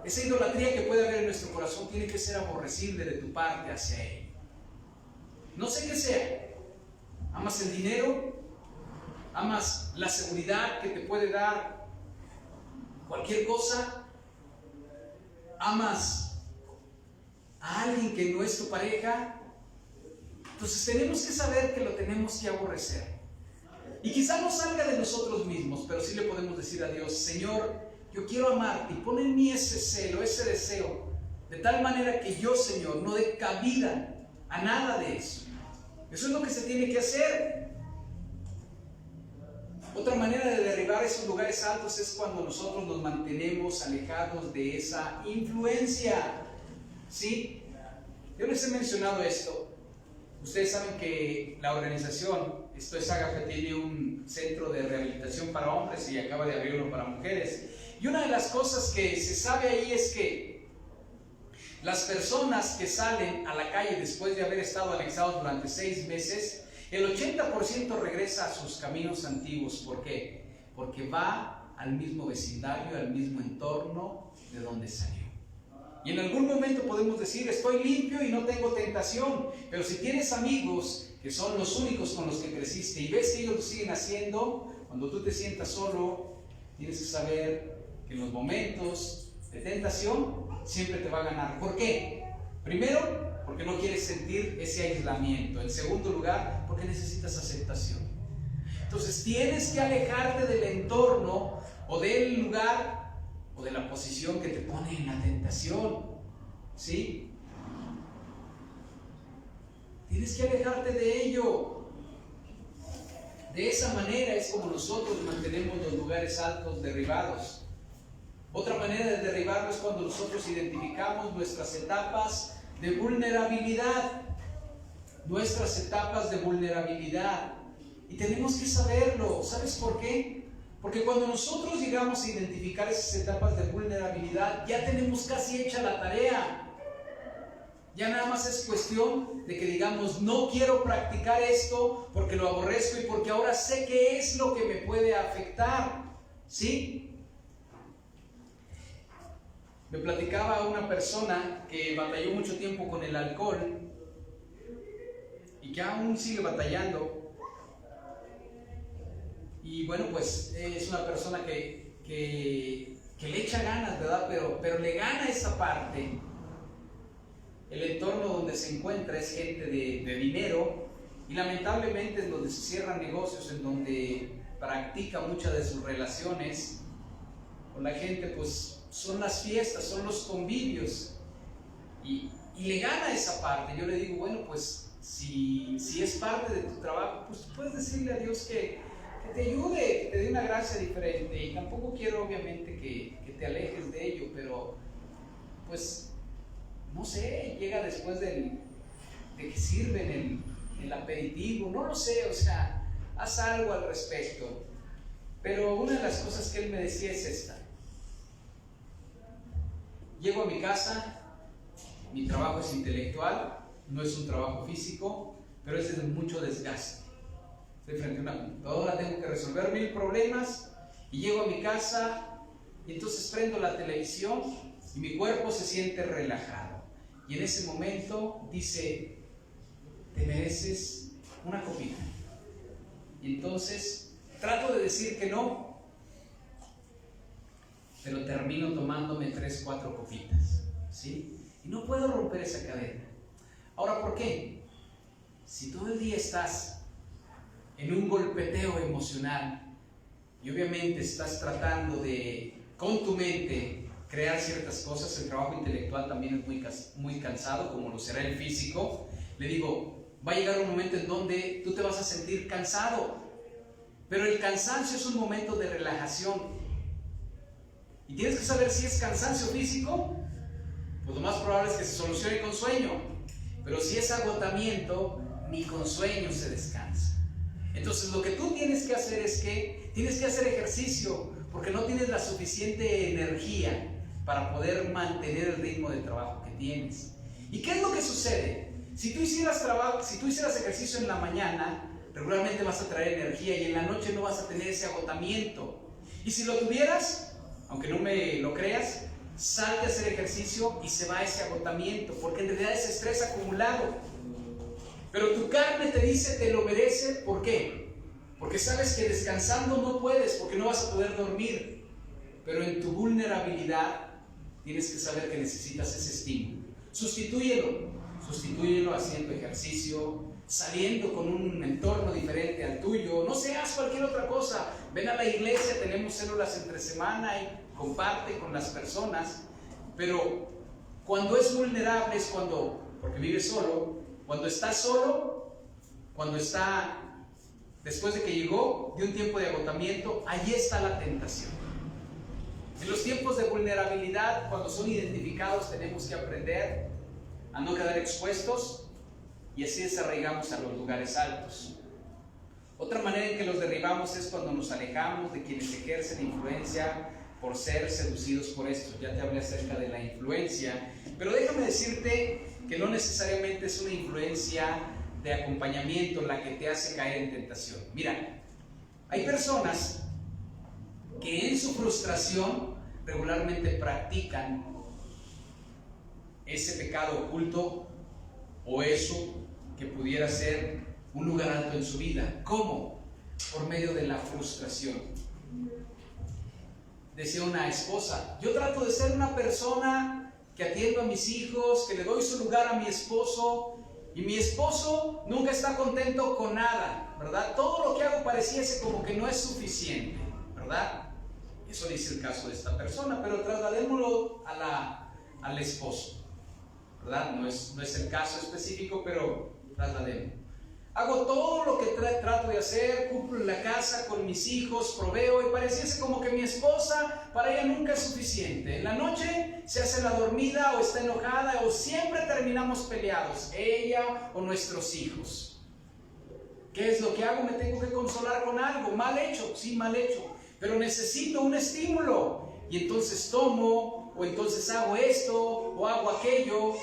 esa idolatría que puede haber en nuestro corazón tiene que ser aborrecible de tu parte hacia Él. No sé qué sea. ¿Amas el dinero? ¿Amas la seguridad que te puede dar cualquier cosa? ¿Amas a alguien que no es tu pareja? Entonces tenemos que saber que lo tenemos que aborrecer. Y quizá no salga de nosotros mismos, pero sí le podemos decir a Dios, Señor, yo quiero amarte y pon en mí ese celo, ese deseo, de tal manera que yo, Señor, no dé cabida a nada de eso. Eso es lo que se tiene que hacer. Otra manera de derribar esos lugares altos es cuando nosotros nos mantenemos alejados de esa influencia. ¿Sí? Yo les he mencionado esto. Ustedes saben que la organización, esto es Agape, tiene un centro de rehabilitación para hombres y acaba de abrir uno para mujeres. Y una de las cosas que se sabe ahí es que las personas que salen a la calle después de haber estado anexados durante 6 meses, el 80% regresa a sus caminos antiguos. ¿Por qué? Porque va al mismo vecindario, al mismo entorno de donde salió. Y en algún momento podemos decir, estoy limpio y no tengo tentación. Pero si tienes amigos que son los únicos con los que creciste y ves que ellos lo siguen haciendo, cuando tú te sientas solo, tienes que saber que en los momentos de tentación siempre te va a ganar. ¿Por qué? Primero, porque no quieres sentir ese aislamiento. En segundo lugar, porque necesitas aceptación. Entonces tienes que alejarte del entorno o del lugar o de la posición que te pone en la tentación. ¿Sí? Tienes que alejarte de ello. De esa manera es como nosotros mantenemos los lugares altos derribados. Otra manera de derribarlo es cuando nosotros identificamos nuestras etapas de vulnerabilidad. Nuestras etapas de vulnerabilidad. Y tenemos que saberlo. ¿Sabes por qué? Porque cuando nosotros llegamos a identificar esas etapas de vulnerabilidad, ya tenemos casi hecha la tarea. Ya nada más es cuestión de que digamos, no quiero practicar esto porque lo aborrezco y porque ahora sé qué es lo que me puede afectar. ¿Sí? Me platicaba una persona que batalló mucho tiempo con el alcohol y que aún sigue batallando. Y bueno, pues es una persona que le echa ganas, ¿verdad? Pero le gana esa parte. El entorno donde se encuentra es gente de dinero y lamentablemente es donde se cierran negocios, en donde practica muchas de sus relaciones con la gente, pues son las fiestas, son los convivios y le gana esa parte. Yo le digo, bueno, pues si es parte de tu trabajo, pues puedes decirle a Dios que te ayude, que te dé una gracia diferente. Y tampoco quiero obviamente que te alejes de ello, pero pues no sé, llega después de que sirven el aperitivo, no lo sé, o sea, haz algo al respecto. Pero una de las cosas que él me decía es esta: llego a mi casa, mi trabajo es intelectual, no es un trabajo físico, pero es de mucho desgaste. Estoy frente a una computadora, tengo que resolver 1000 problemas y llego a mi casa y entonces prendo la televisión y mi cuerpo se siente relajado. Y en ese momento dice, te mereces una copita. Y entonces trato de decir que no, pero termino tomándome 3, 4 copitas, ¿sí? Y no puedo romper esa cadena. Ahora, ¿por qué? Si todo el día estás en un golpeteo emocional y obviamente estás tratando de, con tu mente, crear ciertas cosas, el trabajo intelectual también es muy cansado, como lo será el físico. Le digo, va a llegar un momento en donde tú te vas a sentir cansado, pero el cansancio es un momento de relajación. Y tienes que saber si es cansancio físico pues lo más probable es que se solucione con sueño. Pero si es agotamiento, ni con sueño se descansa. Entonces lo que tú tienes que hacer es que tienes que hacer ejercicio, porque no tienes la suficiente energía para poder mantener el ritmo de trabajo que tienes. ¿Y qué es lo que sucede? Si tú hicieras ejercicio en la mañana, regularmente vas a traer energía y en la noche no vas a tener ese agotamiento. Y si lo tuvieras, aunque no me lo creas, salte a hacer ejercicio y se va ese agotamiento, porque en realidad es estrés acumulado. Pero tu carne te dice te lo merece. ¿Por qué? Porque sabes que descansando no puedes, porque no vas a poder dormir. Pero en tu vulnerabilidad tienes que saber que necesitas ese estímulo. Sustitúyelo haciendo ejercicio, saliendo con un entorno diferente al tuyo. No seas cualquier otra cosa. Ven a la iglesia, tenemos células entre semana y comparte con las personas. Pero cuando es vulnerable es porque vives solo, cuando estás solo, cuando está después de que llegó de un tiempo de agotamiento, allí está la tentación. En los tiempos de vulnerabilidad, cuando son identificados, tenemos que aprender a no quedar expuestos y así desarraigamos a los lugares altos. Otra manera en que los derribamos es cuando nos alejamos de quienes ejercen influencia por ser seducidos por esto. Ya te hablé acerca de la influencia, pero déjame decirte que no necesariamente es una influencia de acompañamiento la que te hace caer en tentación. Mira, hay personas que en su frustración regularmente practican ese pecado oculto o eso que pudiera ser un lugar alto en su vida. ¿Cómo? Por medio de la frustración. Decía una esposa: yo trato de ser una persona que atiendo a mis hijos, que le doy su lugar a mi esposo, y mi esposo nunca está contento con nada, ¿verdad? Todo lo que hago pareciese como que no es suficiente, ¿verdad? Eso dice el caso de esta persona, pero trasladémoslo al esposo, ¿verdad? No es el caso específico, pero trasladémoslo. Hago todo lo que trato de hacer, cumplo en la casa con mis hijos, proveo, y pareciese como que mi esposa, para ella nunca es suficiente. En la noche se hace la dormida o está enojada o siempre terminamos peleados, ella o nuestros hijos. ¿Qué es lo que hago? Me tengo que consolar con algo. Mal hecho, sí, mal hecho, pero necesito un estímulo. Y entonces tomo, o entonces hago esto, o hago aquello.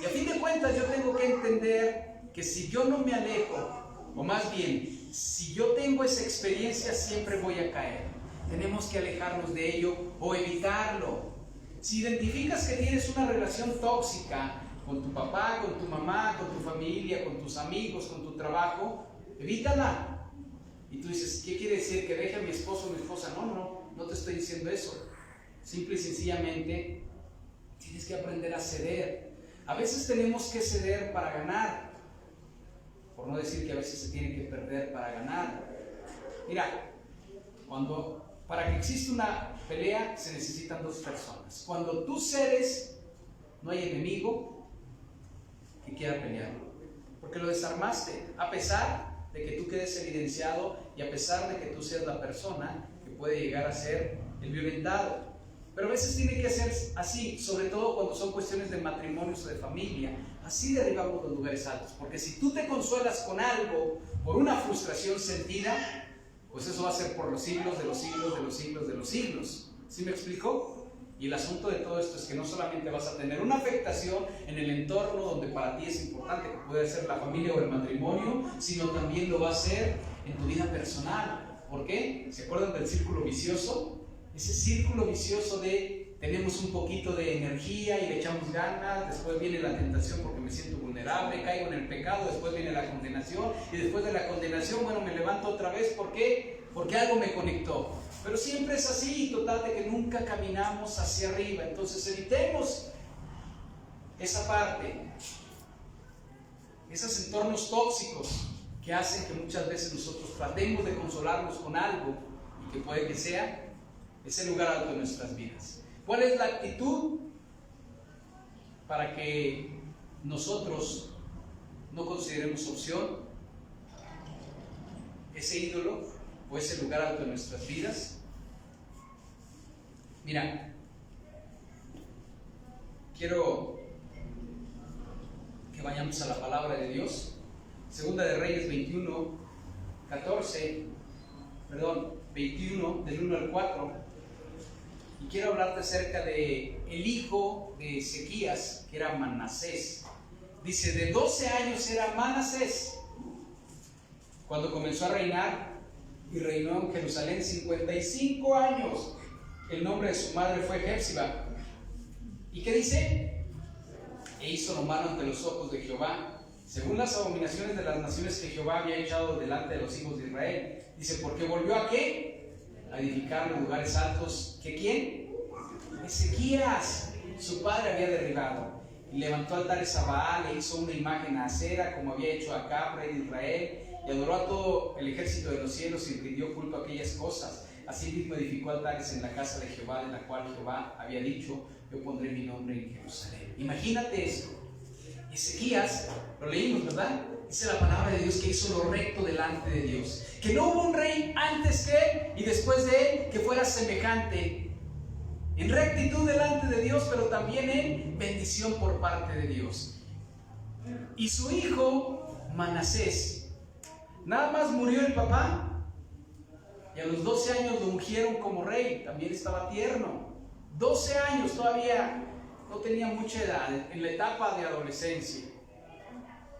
Y a fin de cuentas yo tengo que entender que si yo no me alejo, o más bien, si yo tengo esa experiencia, siempre voy a caer. Tenemos que alejarnos de ello o evitarlo. Si identificas que tienes una relación tóxica con tu papá, con tu mamá, con tu familia, con tus amigos, con tu trabajo, evítala. Y tú dices: ¿qué quiere decir? ¿Que deje a mi esposo o mi esposa? No te estoy diciendo eso. Simple y sencillamente tienes que aprender a ceder. A veces tenemos que ceder para ganar, por no decir que a veces se tiene que perder para ganar. Mira, para que exista una pelea se necesitan dos personas. Cuando tú cedes, no hay enemigo que quiera pelear, porque lo desarmaste, a pesar de que tú quedes evidenciado y a pesar de que tú seas la persona que puede llegar a ser el violentado. Pero a veces tiene que ser así, sobre todo cuando son cuestiones de matrimonios o de familia. Así derribamos los lugares altos, porque si tú te consuelas con algo por una frustración sentida, pues eso va a ser por los siglos de los siglos de los siglos de los siglos. ¿Sí me explico? Y el asunto de todo esto es que no solamente vas a tener una afectación en el entorno donde para ti es importante, que puede ser la familia o el matrimonio, sino también lo va a hacer en tu vida personal. ¿Por qué? ¿Se acuerdan del círculo vicioso? Ese círculo vicioso de tenemos un poquito de energía y le echamos ganas, después viene la tentación porque me siento vulnerable, caigo en el pecado, después viene la condenación y después de la condenación, bueno, me levanto otra vez. ¿Por qué? Porque algo me conectó. Pero siempre es así, total de que nunca caminamos hacia arriba. Entonces evitemos esa parte, esos entornos tóxicos que hacen que muchas veces nosotros tratemos de consolarnos con algo y que puede que sea ese lugar alto en nuestras vidas. ¿Cuál es la actitud para que nosotros no consideremos opción ese ídolo o ese lugar alto en nuestras vidas? Mira, quiero que vayamos a la palabra de Dios. Segunda de Reyes 21, del 1 al 4. Y quiero hablarte acerca de el hijo de Ezequías, que era Manasés. Dice, de 12 años era Manasés cuando comenzó a reinar, y reinó en Jerusalén 55 años. El nombre de su madre fue Jefsiba. ¿Y qué dice? E hizo lo malo ante los ojos de Jehová, según las abominaciones de las naciones que Jehová había echado delante de los hijos de Israel. Dice, porque volvió a ¿qué? A edificar los lugares altos. ¿Que quién? Ezequías, su padre, había derribado. Y levantó altares a Baal, e hizo una imagen a Acera, como había hecho Acab, rey de Israel, y adoró a todo el ejército de los cielos y rindió culto a aquellas cosas. Asimismo edificó altares en la casa de Jehová, de la cual Jehová había dicho, yo pondré mi nombre en Jerusalén. Imagínate esto. Ezequías, lo leímos, ¿verdad? Dice la palabra de Dios que hizo lo recto delante de Dios, que no hubo un rey antes que él y después de él que fuera semejante en rectitud delante de Dios, pero también en bendición por parte de Dios. Y su hijo Manasés, nada más murió el papá y a los 12 años lo ungieron como rey. También estaba tierno, 12 años, todavía no tenía mucha edad, en la etapa de adolescencia.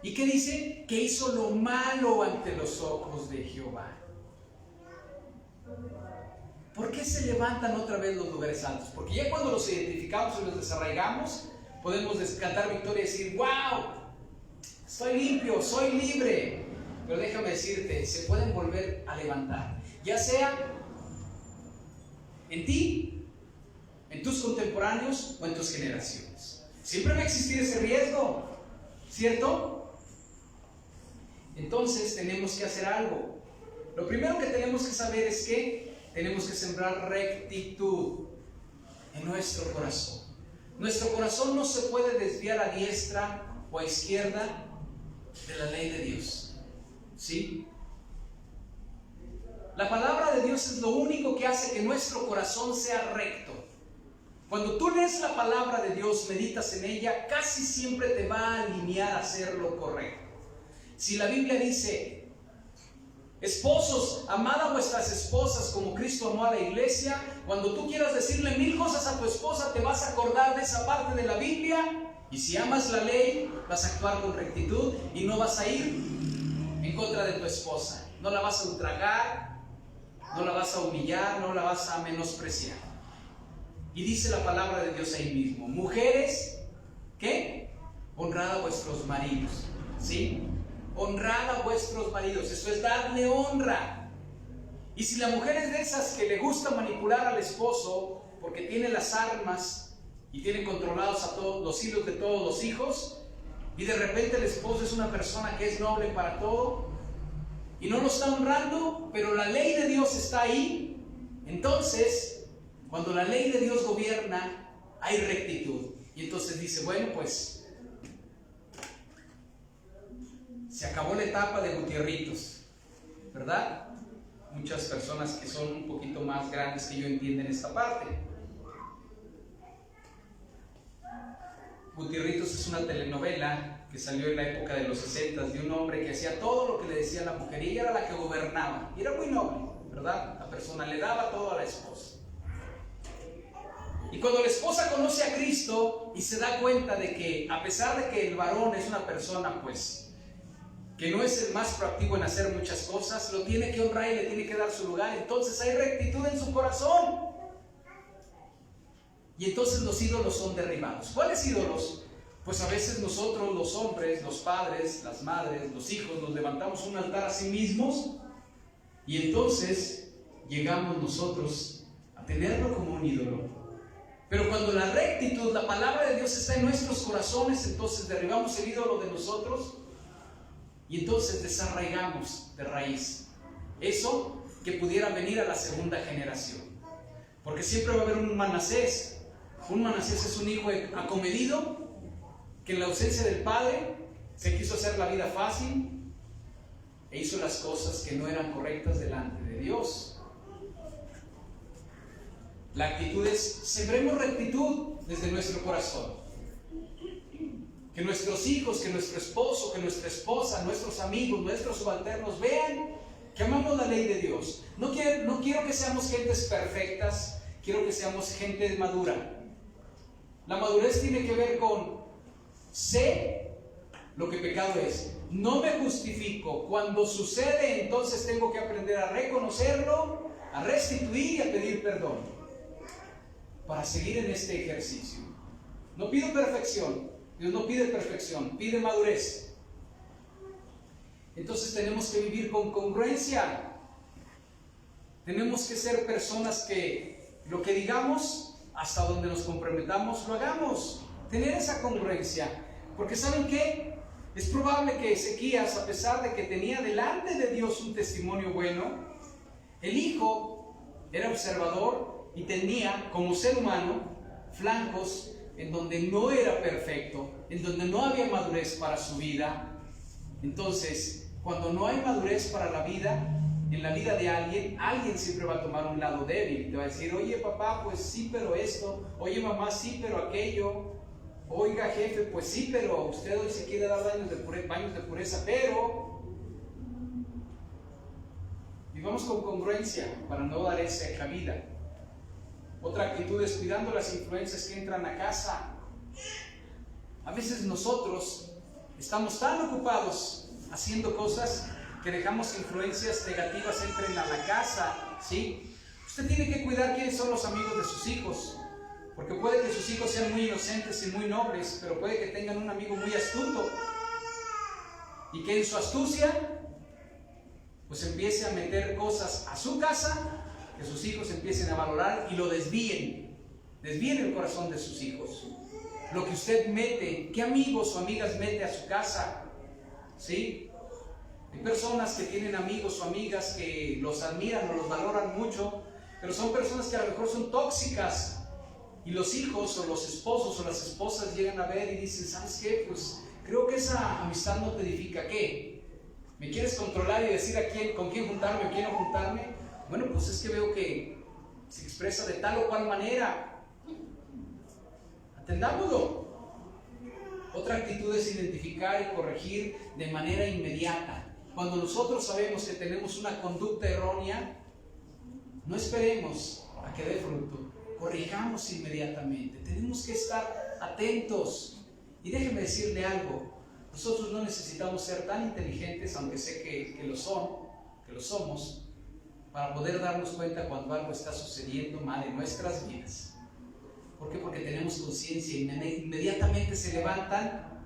¿Y qué dice? Que hizo lo malo ante los ojos de Jehová. ¿Por qué se levantan otra vez los lugares altos? Porque ya cuando los identificamos y los desarraigamos, podemos cantar victoria y decir, wow, estoy limpio, soy libre. Pero déjame decirte, se pueden volver a levantar, ya sea en ti, en tus contemporáneos o en tus generaciones. Siempre va a existir ese riesgo, ¿cierto? Entonces tenemos que hacer algo. Lo primero que tenemos que saber es que tenemos que sembrar rectitud en nuestro corazón. Nuestro corazón no se puede desviar a diestra o a izquierda de la ley de Dios, ¿sí? La palabra de Dios es lo único que hace que nuestro corazón sea recto. Cuando tú lees la palabra de Dios, meditas en ella, casi siempre te va a alinear a hacer lo correcto. Si la Biblia dice, esposos, amad a vuestras esposas como Cristo amó a la iglesia, cuando tú quieras decirle 1000 cosas a tu esposa, te vas a acordar de esa parte de la Biblia. Y si amas la ley, vas a actuar con rectitud y no vas a ir en contra de tu esposa. No la vas a ultrajar, no la vas a humillar, no la vas a menospreciar. Y dice la palabra de Dios ahí mismo, mujeres, ¿qué? Honrad a vuestros maridos, ¿sí? Honrad a vuestros maridos, eso es darle honra. Y si la mujer es de esas que le gusta manipular al esposo porque tiene las armas y tiene controlados a todos los hilos de todos los hijos, y de repente el esposo es una persona que es noble para todo y no lo está honrando, pero la ley de Dios está ahí, entonces cuando la ley de Dios gobierna hay rectitud. Y entonces dice, bueno, pues se acabó la etapa de Gutierritos, ¿verdad? Muchas personas que son un poquito más grandes que yo entienden esta parte. Gutierritos es una telenovela que salió en la época de los 60 de un hombre que hacía todo lo que le decía la mujer y ella era la que gobernaba. Y era muy noble, ¿verdad? La persona le daba todo a la esposa. Y cuando la esposa conoce a Cristo y se da cuenta de que a pesar de que el varón es una persona pues que no es el más proactivo en hacer muchas cosas, lo tiene que honrar y le tiene que dar su lugar, entonces hay rectitud en su corazón. Y entonces los ídolos son derribados. ¿Cuáles ídolos? Pues a veces nosotros, los hombres, los padres, las madres, los hijos, nos levantamos un altar a sí mismos y entonces llegamos nosotros a tenerlo como un ídolo. Pero cuando la rectitud, la palabra de Dios está en nuestros corazones, entonces derribamos el ídolo de nosotros y entonces desarraigamos de raíz eso que pudiera venir a la segunda generación. Porque siempre va a haber un Manasés. Un Manasés es un hijo acomedido que en la ausencia del padre se quiso hacer la vida fácil e hizo las cosas que no eran correctas delante de Dios. La actitud es, sembremos rectitud desde nuestro corazón. Que nuestros hijos, que nuestro esposo, que nuestra esposa, nuestros amigos, nuestros subalternos vean que amamos la ley de Dios. No quiero que seamos gentes perfectas, quiero que seamos gente madura. La madurez tiene que ver con sé lo que pecado es. No me justifico. Cuando sucede, entonces tengo que aprender a reconocerlo, a restituir y a pedir perdón para seguir en este ejercicio. No pido perfección. Dios no pide perfección, pide madurez. Entonces tenemos que vivir con congruencia. Tenemos que ser personas que lo que digamos, hasta donde nos comprometamos, lo hagamos. Tener esa congruencia. Porque ¿saben qué? Es probable que Ezequías, a pesar de que tenía delante de Dios un testimonio bueno, el hijo era observador y tenía, como ser humano, flancos en donde no era perfecto, en donde no había madurez para su vida. Entonces, cuando no hay madurez para la vida, en la vida de alguien siempre va a tomar un lado débil. Te va a decir, oye papá, pues sí, pero esto. Oye mamá, sí, pero aquello. Oiga jefe, pues sí, pero usted hoy se quiere dar baños de pureza, pero vivamos con congruencia para no dar esa cabida. Otra actitud es cuidando las influencias que entran a casa. A veces nosotros estamos tan ocupados haciendo cosas que dejamos que influencias negativas entren a la casa, ¿sí? Usted tiene que cuidar quiénes son los amigos de sus hijos, porque puede que sus hijos sean muy inocentes y muy nobles, pero puede que tengan un amigo muy astuto y que en su astucia pues empiece a meter cosas a su casa que sus hijos empiecen a valorar y lo desvíen el corazón de sus hijos. Lo que usted mete, qué amigos o amigas mete a su casa, ¿sí? Hay personas que tienen amigos o amigas que los admiran o los valoran mucho, pero son personas que a lo mejor son tóxicas y los hijos o los esposos o las esposas llegan a ver y dicen, ¿sabes qué? Pues creo que esa amistad no te edifica. ¿Qué? ¿Me quieres controlar y decir con quién juntarme o quién no juntarme? Bueno, pues es que veo que se expresa de tal o cual manera. Atendámoslo. Otra actitud es identificar y corregir de manera inmediata. Cuando nosotros sabemos que tenemos una conducta errónea, no esperemos a que dé fruto. Corrijamos inmediatamente. Tenemos que estar atentos. Y déjenme decirle algo. Nosotros no necesitamos ser tan inteligentes, aunque sé que lo somos, para poder darnos cuenta cuando algo está sucediendo mal en nuestras vidas. ¿Por qué? Porque tenemos conciencia y inmediatamente se levantan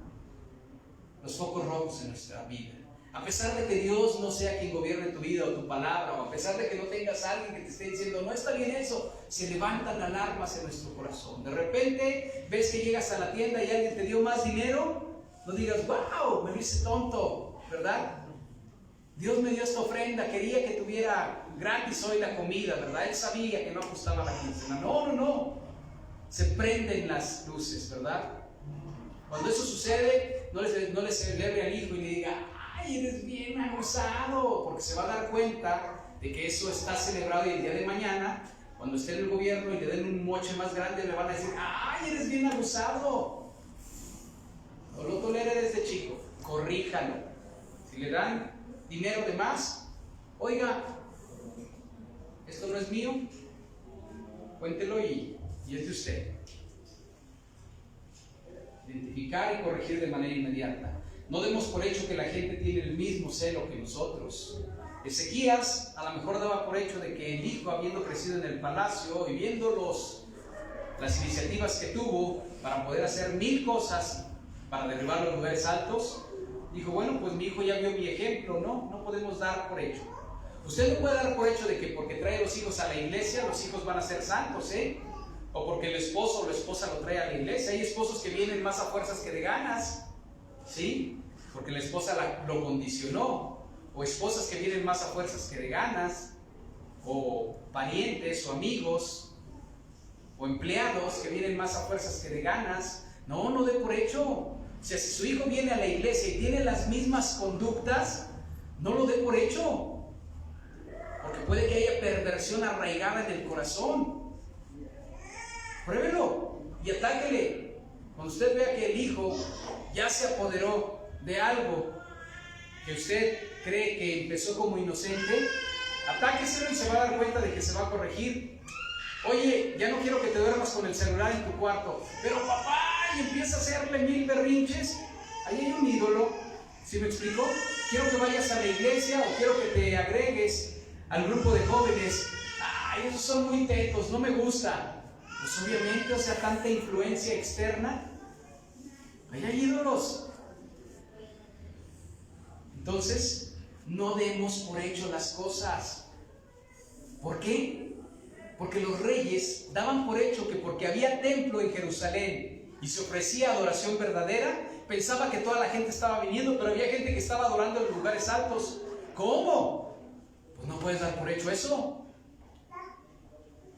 los focos rojos en nuestra vida. A pesar de que Dios no sea quien gobierne tu vida o tu palabra, o a pesar de que no tengas a alguien que te esté diciendo, no está bien eso, se levantan alarmas en nuestro corazón. De repente ves que llegas a la tienda y alguien te dio más dinero, no digas, wow, me hice tonto, ¿verdad? Dios me dio esta ofrenda, quería que tuviera gratis hoy la comida, ¿verdad? Él sabía que no ajustaba la quincena. No. Se prenden las luces, ¿verdad? Cuando eso sucede, no le celebre al hijo y le diga, ¡ay, eres bien abusado! Porque se va a dar cuenta de que eso está celebrado y el día de mañana, cuando esté en el gobierno y le den un moche más grande, le van a decir, ¡ay, eres bien abusado! No lo tolere desde chico, corríjalo. Si le dan dinero de más, oiga, esto no es mío, cuéntelo y es de usted. Identificar y corregir de manera inmediata. No demos por hecho que la gente tiene el mismo celo que nosotros. Ezequías a lo mejor daba por hecho de que el hijo, habiendo crecido en el palacio y viendo las iniciativas que tuvo para poder hacer 1000 cosas para derribar los lugares altos, dijo, bueno, pues mi hijo ya vio mi ejemplo. No podemos dar por hecho. Usted no puede dar por hecho de que porque trae a los hijos a la iglesia, los hijos van a ser santos, o porque el esposo o la esposa lo trae a la iglesia. Hay esposos que vienen más a fuerzas que de ganas, ¿sí? Porque la esposa lo condicionó. O esposas que vienen más a fuerzas que de ganas, o parientes o amigos, o empleados que vienen más a fuerzas que de ganas. No dé por hecho. O sea, si su hijo viene a la iglesia y tiene las mismas conductas, no lo dé por hecho, porque puede que haya perversión arraigada en el corazón. Pruébelo y atáquele. Cuando usted vea que el hijo ya se apoderó de algo que usted cree que empezó como inocente, atáqueselo y se va a dar cuenta de que se va a corregir. Oye, ya no quiero que te duermas con el celular en tu cuarto, pero papá, y empieza a hacerle 1000 berrinches. Ahí hay un ídolo. ¿Sí me explico? Quiero que vayas a la iglesia o quiero que te agregues al grupo de jóvenes. Ay, esos son muy tetos, no me gusta. Pues obviamente, o sea, tanta influencia externa. Ahí hay ídolos. Entonces, no demos por hecho las cosas. ¿Por qué? Porque los reyes daban por hecho que porque había templo en Jerusalén y se ofrecía adoración verdadera, pensaba que toda la gente estaba viniendo, pero había gente que estaba adorando en los lugares altos. ¿Cómo? Pues no puedes dar por hecho eso.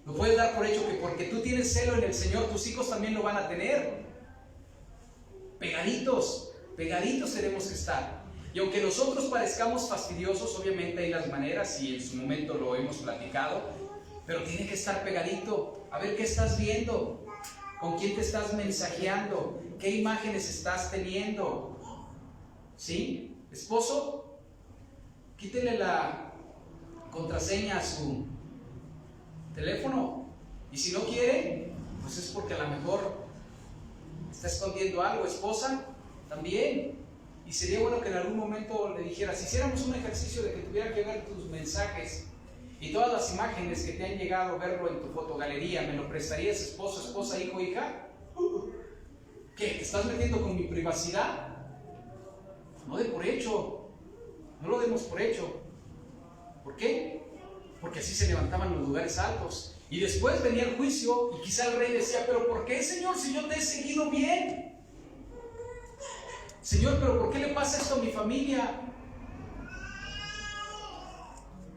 No puedes dar por hecho que porque tú tienes celo en el Señor, tus hijos también lo van a tener. Pegaditos tenemos que estar. Y aunque nosotros parezcamos fastidiosos, obviamente hay las maneras y en su momento lo hemos platicado, pero tiene que estar pegadito. A ver qué estás viendo, con quién te estás mensajeando, qué imágenes estás teniendo. ¿Sí? Esposo, quítele la contraseña a su teléfono. Y si no quiere, pues es porque a lo mejor está escondiendo algo. Esposa, también. Y sería bueno que en algún momento le dijeras, si hiciéramos un ejercicio de que tuviera que ver tus mensajes y todas las imágenes que te han llegado, verlo en tu fotogalería, ¿me lo prestarías, esposo, esposa, hijo, hija? ¿Qué? ¿Te estás metiendo con mi privacidad? No de por hecho. No lo demos por hecho. ¿Por qué? Porque así se levantaban los lugares altos. Y después venía el juicio y quizá el rey decía, pero ¿por qué, Señor, si yo te he seguido bien? Señor, pero ¿por qué le pasa esto a mi familia?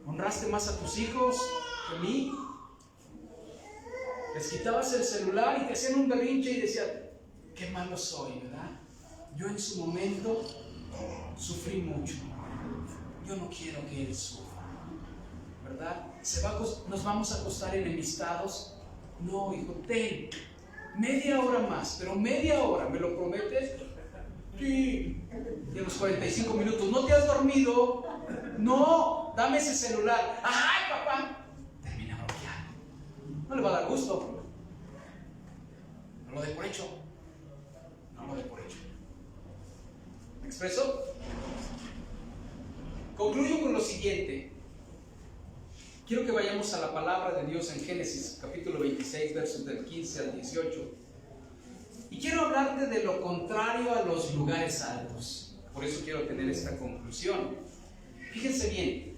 ¿Honraste más a tus hijos que a mí? Les quitabas el celular y te hacían un berrinche y decían, qué malo soy, ¿verdad? Yo en su momento sufrí mucho. Yo no quiero que él sufra, ¿verdad? ¿Nos vamos a acostar enemistados? No, hijo, ten media hora más, pero media hora, ¿me lo prometes? Sí. Y a los 45 minutos, ¿no te has dormido? No, dame ese celular. ¡Ay, papá! Termina bloqueado. No le va a dar gusto. No lo dé por hecho. No lo dé por hecho. ¿Me expreso? Concluyo con lo siguiente. Quiero que vayamos a la palabra de Dios en Génesis, capítulo 26, versos del 15 al 18. Y quiero hablarte de lo contrario a los lugares altos. Por eso quiero tener esta conclusión. Fíjense bien.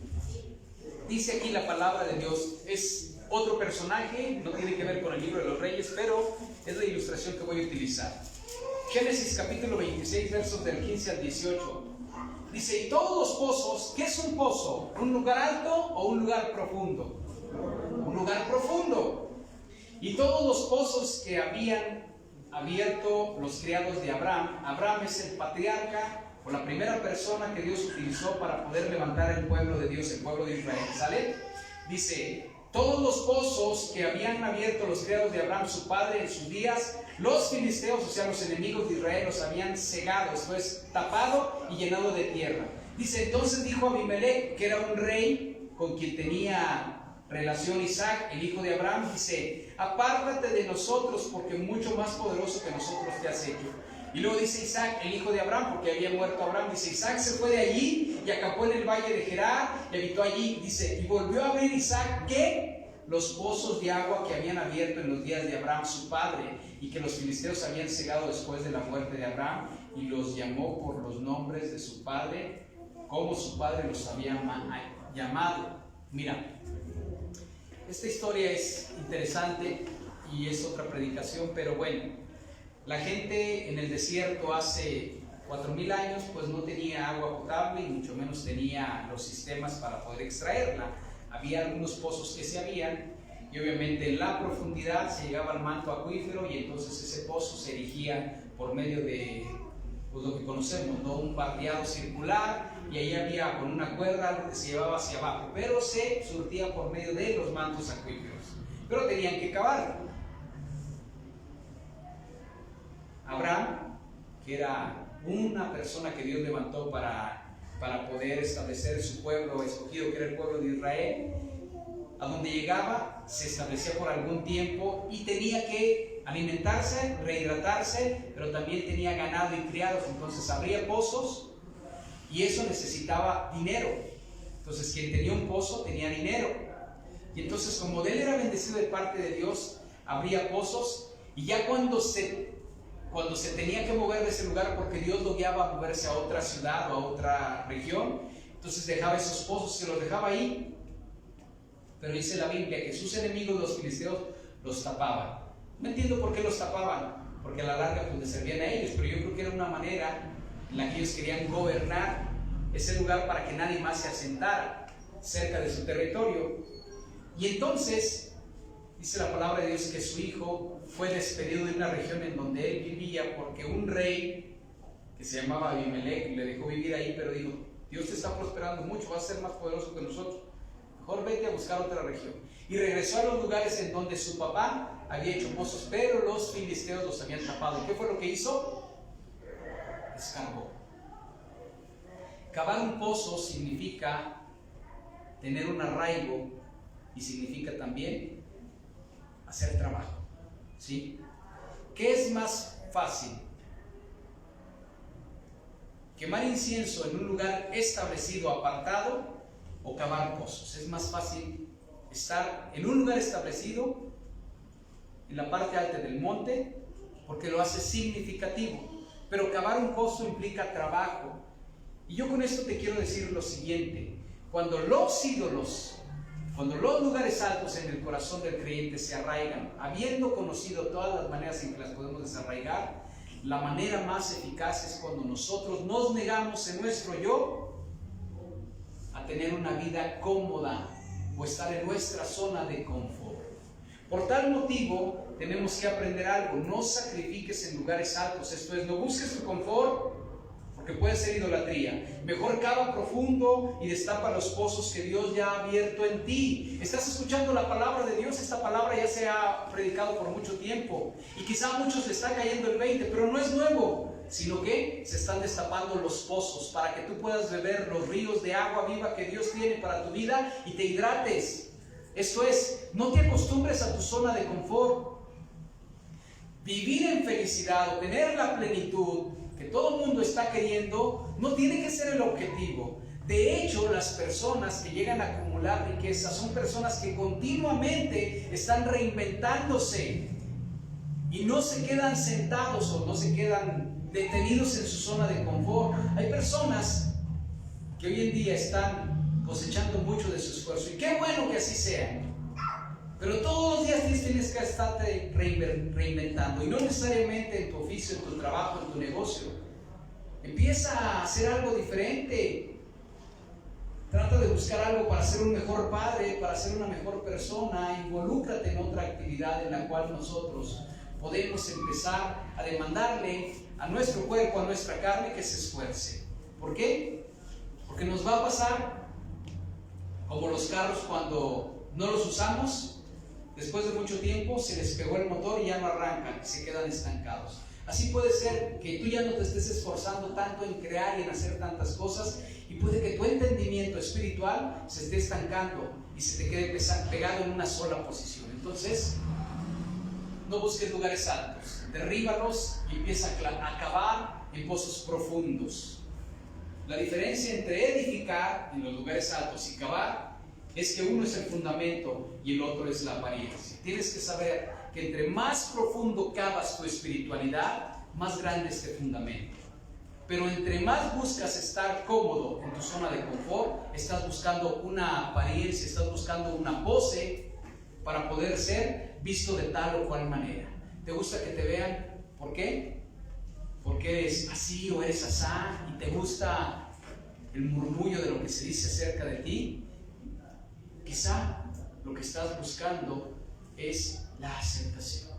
Dice aquí la palabra de Dios. Es otro personaje, no tiene que ver con el libro de los Reyes, pero es la ilustración que voy a utilizar. Génesis capítulo 26, versos del 15 al 18. Dice, y todos los pozos, ¿qué es un pozo? ¿Un lugar alto o un lugar profundo? Un lugar profundo. Y todos los pozos que habían abierto los criados de Abraham. Abraham es el patriarca o la primera persona que Dios utilizó para poder levantar el pueblo de Dios, el pueblo de Israel. ¿Sale? Dice, todos los pozos que habían abierto los criados de Abraham, su padre, en sus días, los filisteos, o sea, los enemigos de Israel, los habían cegado, esto es, tapado y llenado de tierra. Dice, entonces dijo Abimelech, que era un rey con quien tenía relación Isaac, el hijo de Abraham, dice, apártate de nosotros porque mucho más poderoso que nosotros te has hecho. Y luego dice Isaac, el hijo de Abraham, porque había muerto Abraham, dice, Isaac se fue de allí y acampó en el valle de Gerar y habitó allí, dice, y volvió a abrir Isaac, ¿qué? Los pozos de agua que habían abierto en los días de Abraham su padre y que los filisteos habían cegado después de la muerte de Abraham, y los llamó por los nombres de su padre, como su padre los había llamado. Mira, esta historia es interesante y es otra predicación, pero bueno, la gente en el desierto hace 4000 años pues no tenía agua potable y mucho menos tenía los sistemas para poder extraerla. Había algunos pozos que se abrían y obviamente en la profundidad se llegaba al manto acuífero y entonces ese pozo se erigía por medio de pues, lo que conocemos, ¿no? Un barriado circular, y ahí había con una cuerda algo que se llevaba hacia abajo, pero se surtía por medio de los mantos acuíferos, pero tenían que cavar. Abraham, que era una persona que Dios levantó para poder establecer su pueblo escogido, que era el pueblo de Israel. A donde llegaba se establecía por algún tiempo y tenía que alimentarse, rehidratarse, pero también tenía ganado y criados. Entonces abría pozos y eso necesitaba dinero. Entonces quien tenía un pozo tenía dinero. Y entonces, como él era bendecido de parte de Dios, abría pozos, y ya cuando se tenía que mover de ese lugar, porque Dios lo guiaba a moverse a otra ciudad o a otra región, entonces dejaba esos pozos, se los dejaba ahí. Pero dice la Biblia que sus enemigos, los filisteos, los tapaban. No entiendo por qué los tapaban, porque a la larga pues les servían a ellos, pero yo creo que era una manera en la que ellos querían gobernar ese lugar para que nadie más se asentara cerca de su territorio. Y entonces dice la palabra de Dios que su hijo fue despedido de una región en donde él vivía, porque un rey que se llamaba Abimelech le dejó vivir ahí, pero dijo: Dios te está prosperando mucho, vas a ser más poderoso que nosotros, mejor vete a buscar otra región. Y regresó a los lugares en donde su papá había hecho pozos, pero los filisteos los habían tapado. ¿Y qué fue lo que hizo? Escarbó. Cavar un pozo significa tener un arraigo y significa también hacer trabajo, ¿sí? ¿Qué es más fácil? ¿Quemar incienso en un lugar establecido, apartado, o cavar pozos? Es más fácil estar en un lugar establecido, en la parte alta del monte, porque lo hace significativo. Pero cavar un pozo implica trabajo. Y yo con esto te quiero decir lo siguiente: cuando los ídolos, cuando los lugares altos en el corazón del creyente se arraigan, habiendo conocido todas las maneras en que las podemos desarraigar, la manera más eficaz es cuando nosotros nos negamos en nuestro yo a tener una vida cómoda o estar en nuestra zona de confort. Por tal motivo tenemos que aprender algo: no sacrifiques en lugares altos, esto es, no busques tu confort, porque puede ser idolatría. Mejor cava profundo y destapa los pozos que Dios ya ha abierto en ti. Estás escuchando la palabra de Dios, esta palabra ya se ha predicado por mucho tiempo y quizá a muchos le está cayendo el 20, pero no es nuevo, sino que se están destapando los pozos para que tú puedas beber los ríos de agua viva que Dios tiene para tu vida y te hidrates. Esto es, no te acostumbres a tu zona de confort. Vivir en felicidad o tener la plenitud que todo el mundo está queriendo no tiene que ser el objetivo. De hecho, las personas que llegan a acumular riqueza son personas que continuamente están reinventándose y no se quedan sentados o no se quedan detenidos en su zona de confort. Hay personas que hoy en día están cosechando mucho de su esfuerzo, y qué bueno que así sea, pero todos los días tienes que estarte reinventando, y no necesariamente en tu oficio, en tu trabajo, en tu negocio. Empieza a hacer algo diferente. Trata de buscar algo para ser un mejor padre, para ser una mejor persona. Involúcrate en otra actividad en la cual nosotros podemos empezar a demandarle a nuestro cuerpo, a nuestra carne, que se esfuerce. ¿Por qué? Porque nos va a pasar como los carros cuando no los usamos. Después de mucho tiempo se les pegó el motor y ya no arrancan, se quedan estancados. Así puede ser que tú ya no te estés esforzando tanto en crear y en hacer tantas cosas, y puede que tu entendimiento espiritual se esté estancando y se te quede pegado en una sola posición. Entonces, no busques lugares altos, derríbalos y empieza a cavar en pozos profundos. La diferencia entre edificar en los lugares altos y cavar es que uno es el fundamento y el otro es la apariencia. Tienes que saber que entre más profundo cavas tu espiritualidad, más grande es este fundamento. Pero entre más buscas estar cómodo en tu zona de confort, estás buscando una apariencia, estás buscando una pose para poder ser visto de tal o cual manera. ¿Te gusta que te vean? ¿Por qué? Porque eres así o eres asá, y te gusta el murmullo de lo que se dice acerca de ti. Quizá lo que estás buscando es la aceptación.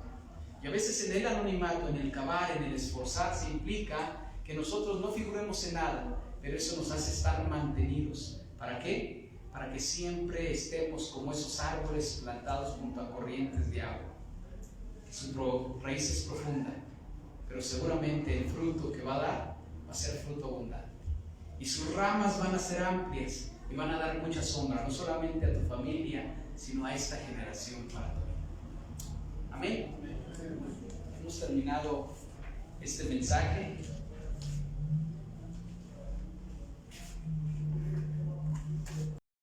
Y a veces en el anonimato, en el cavar, en el esforzarse, implica que nosotros no figuremos en nada, pero eso nos hace estar mantenidos. ¿Para qué? Para que siempre estemos como esos árboles plantados junto a corrientes de agua. Su raíz es profunda, pero seguramente el fruto que va a dar va a ser fruto abundante. Y sus ramas van a ser amplias y van a dar mucha sombra, no solamente a tu familia, sino a esta generación para tu vida. Amén. Hemos terminado este mensaje.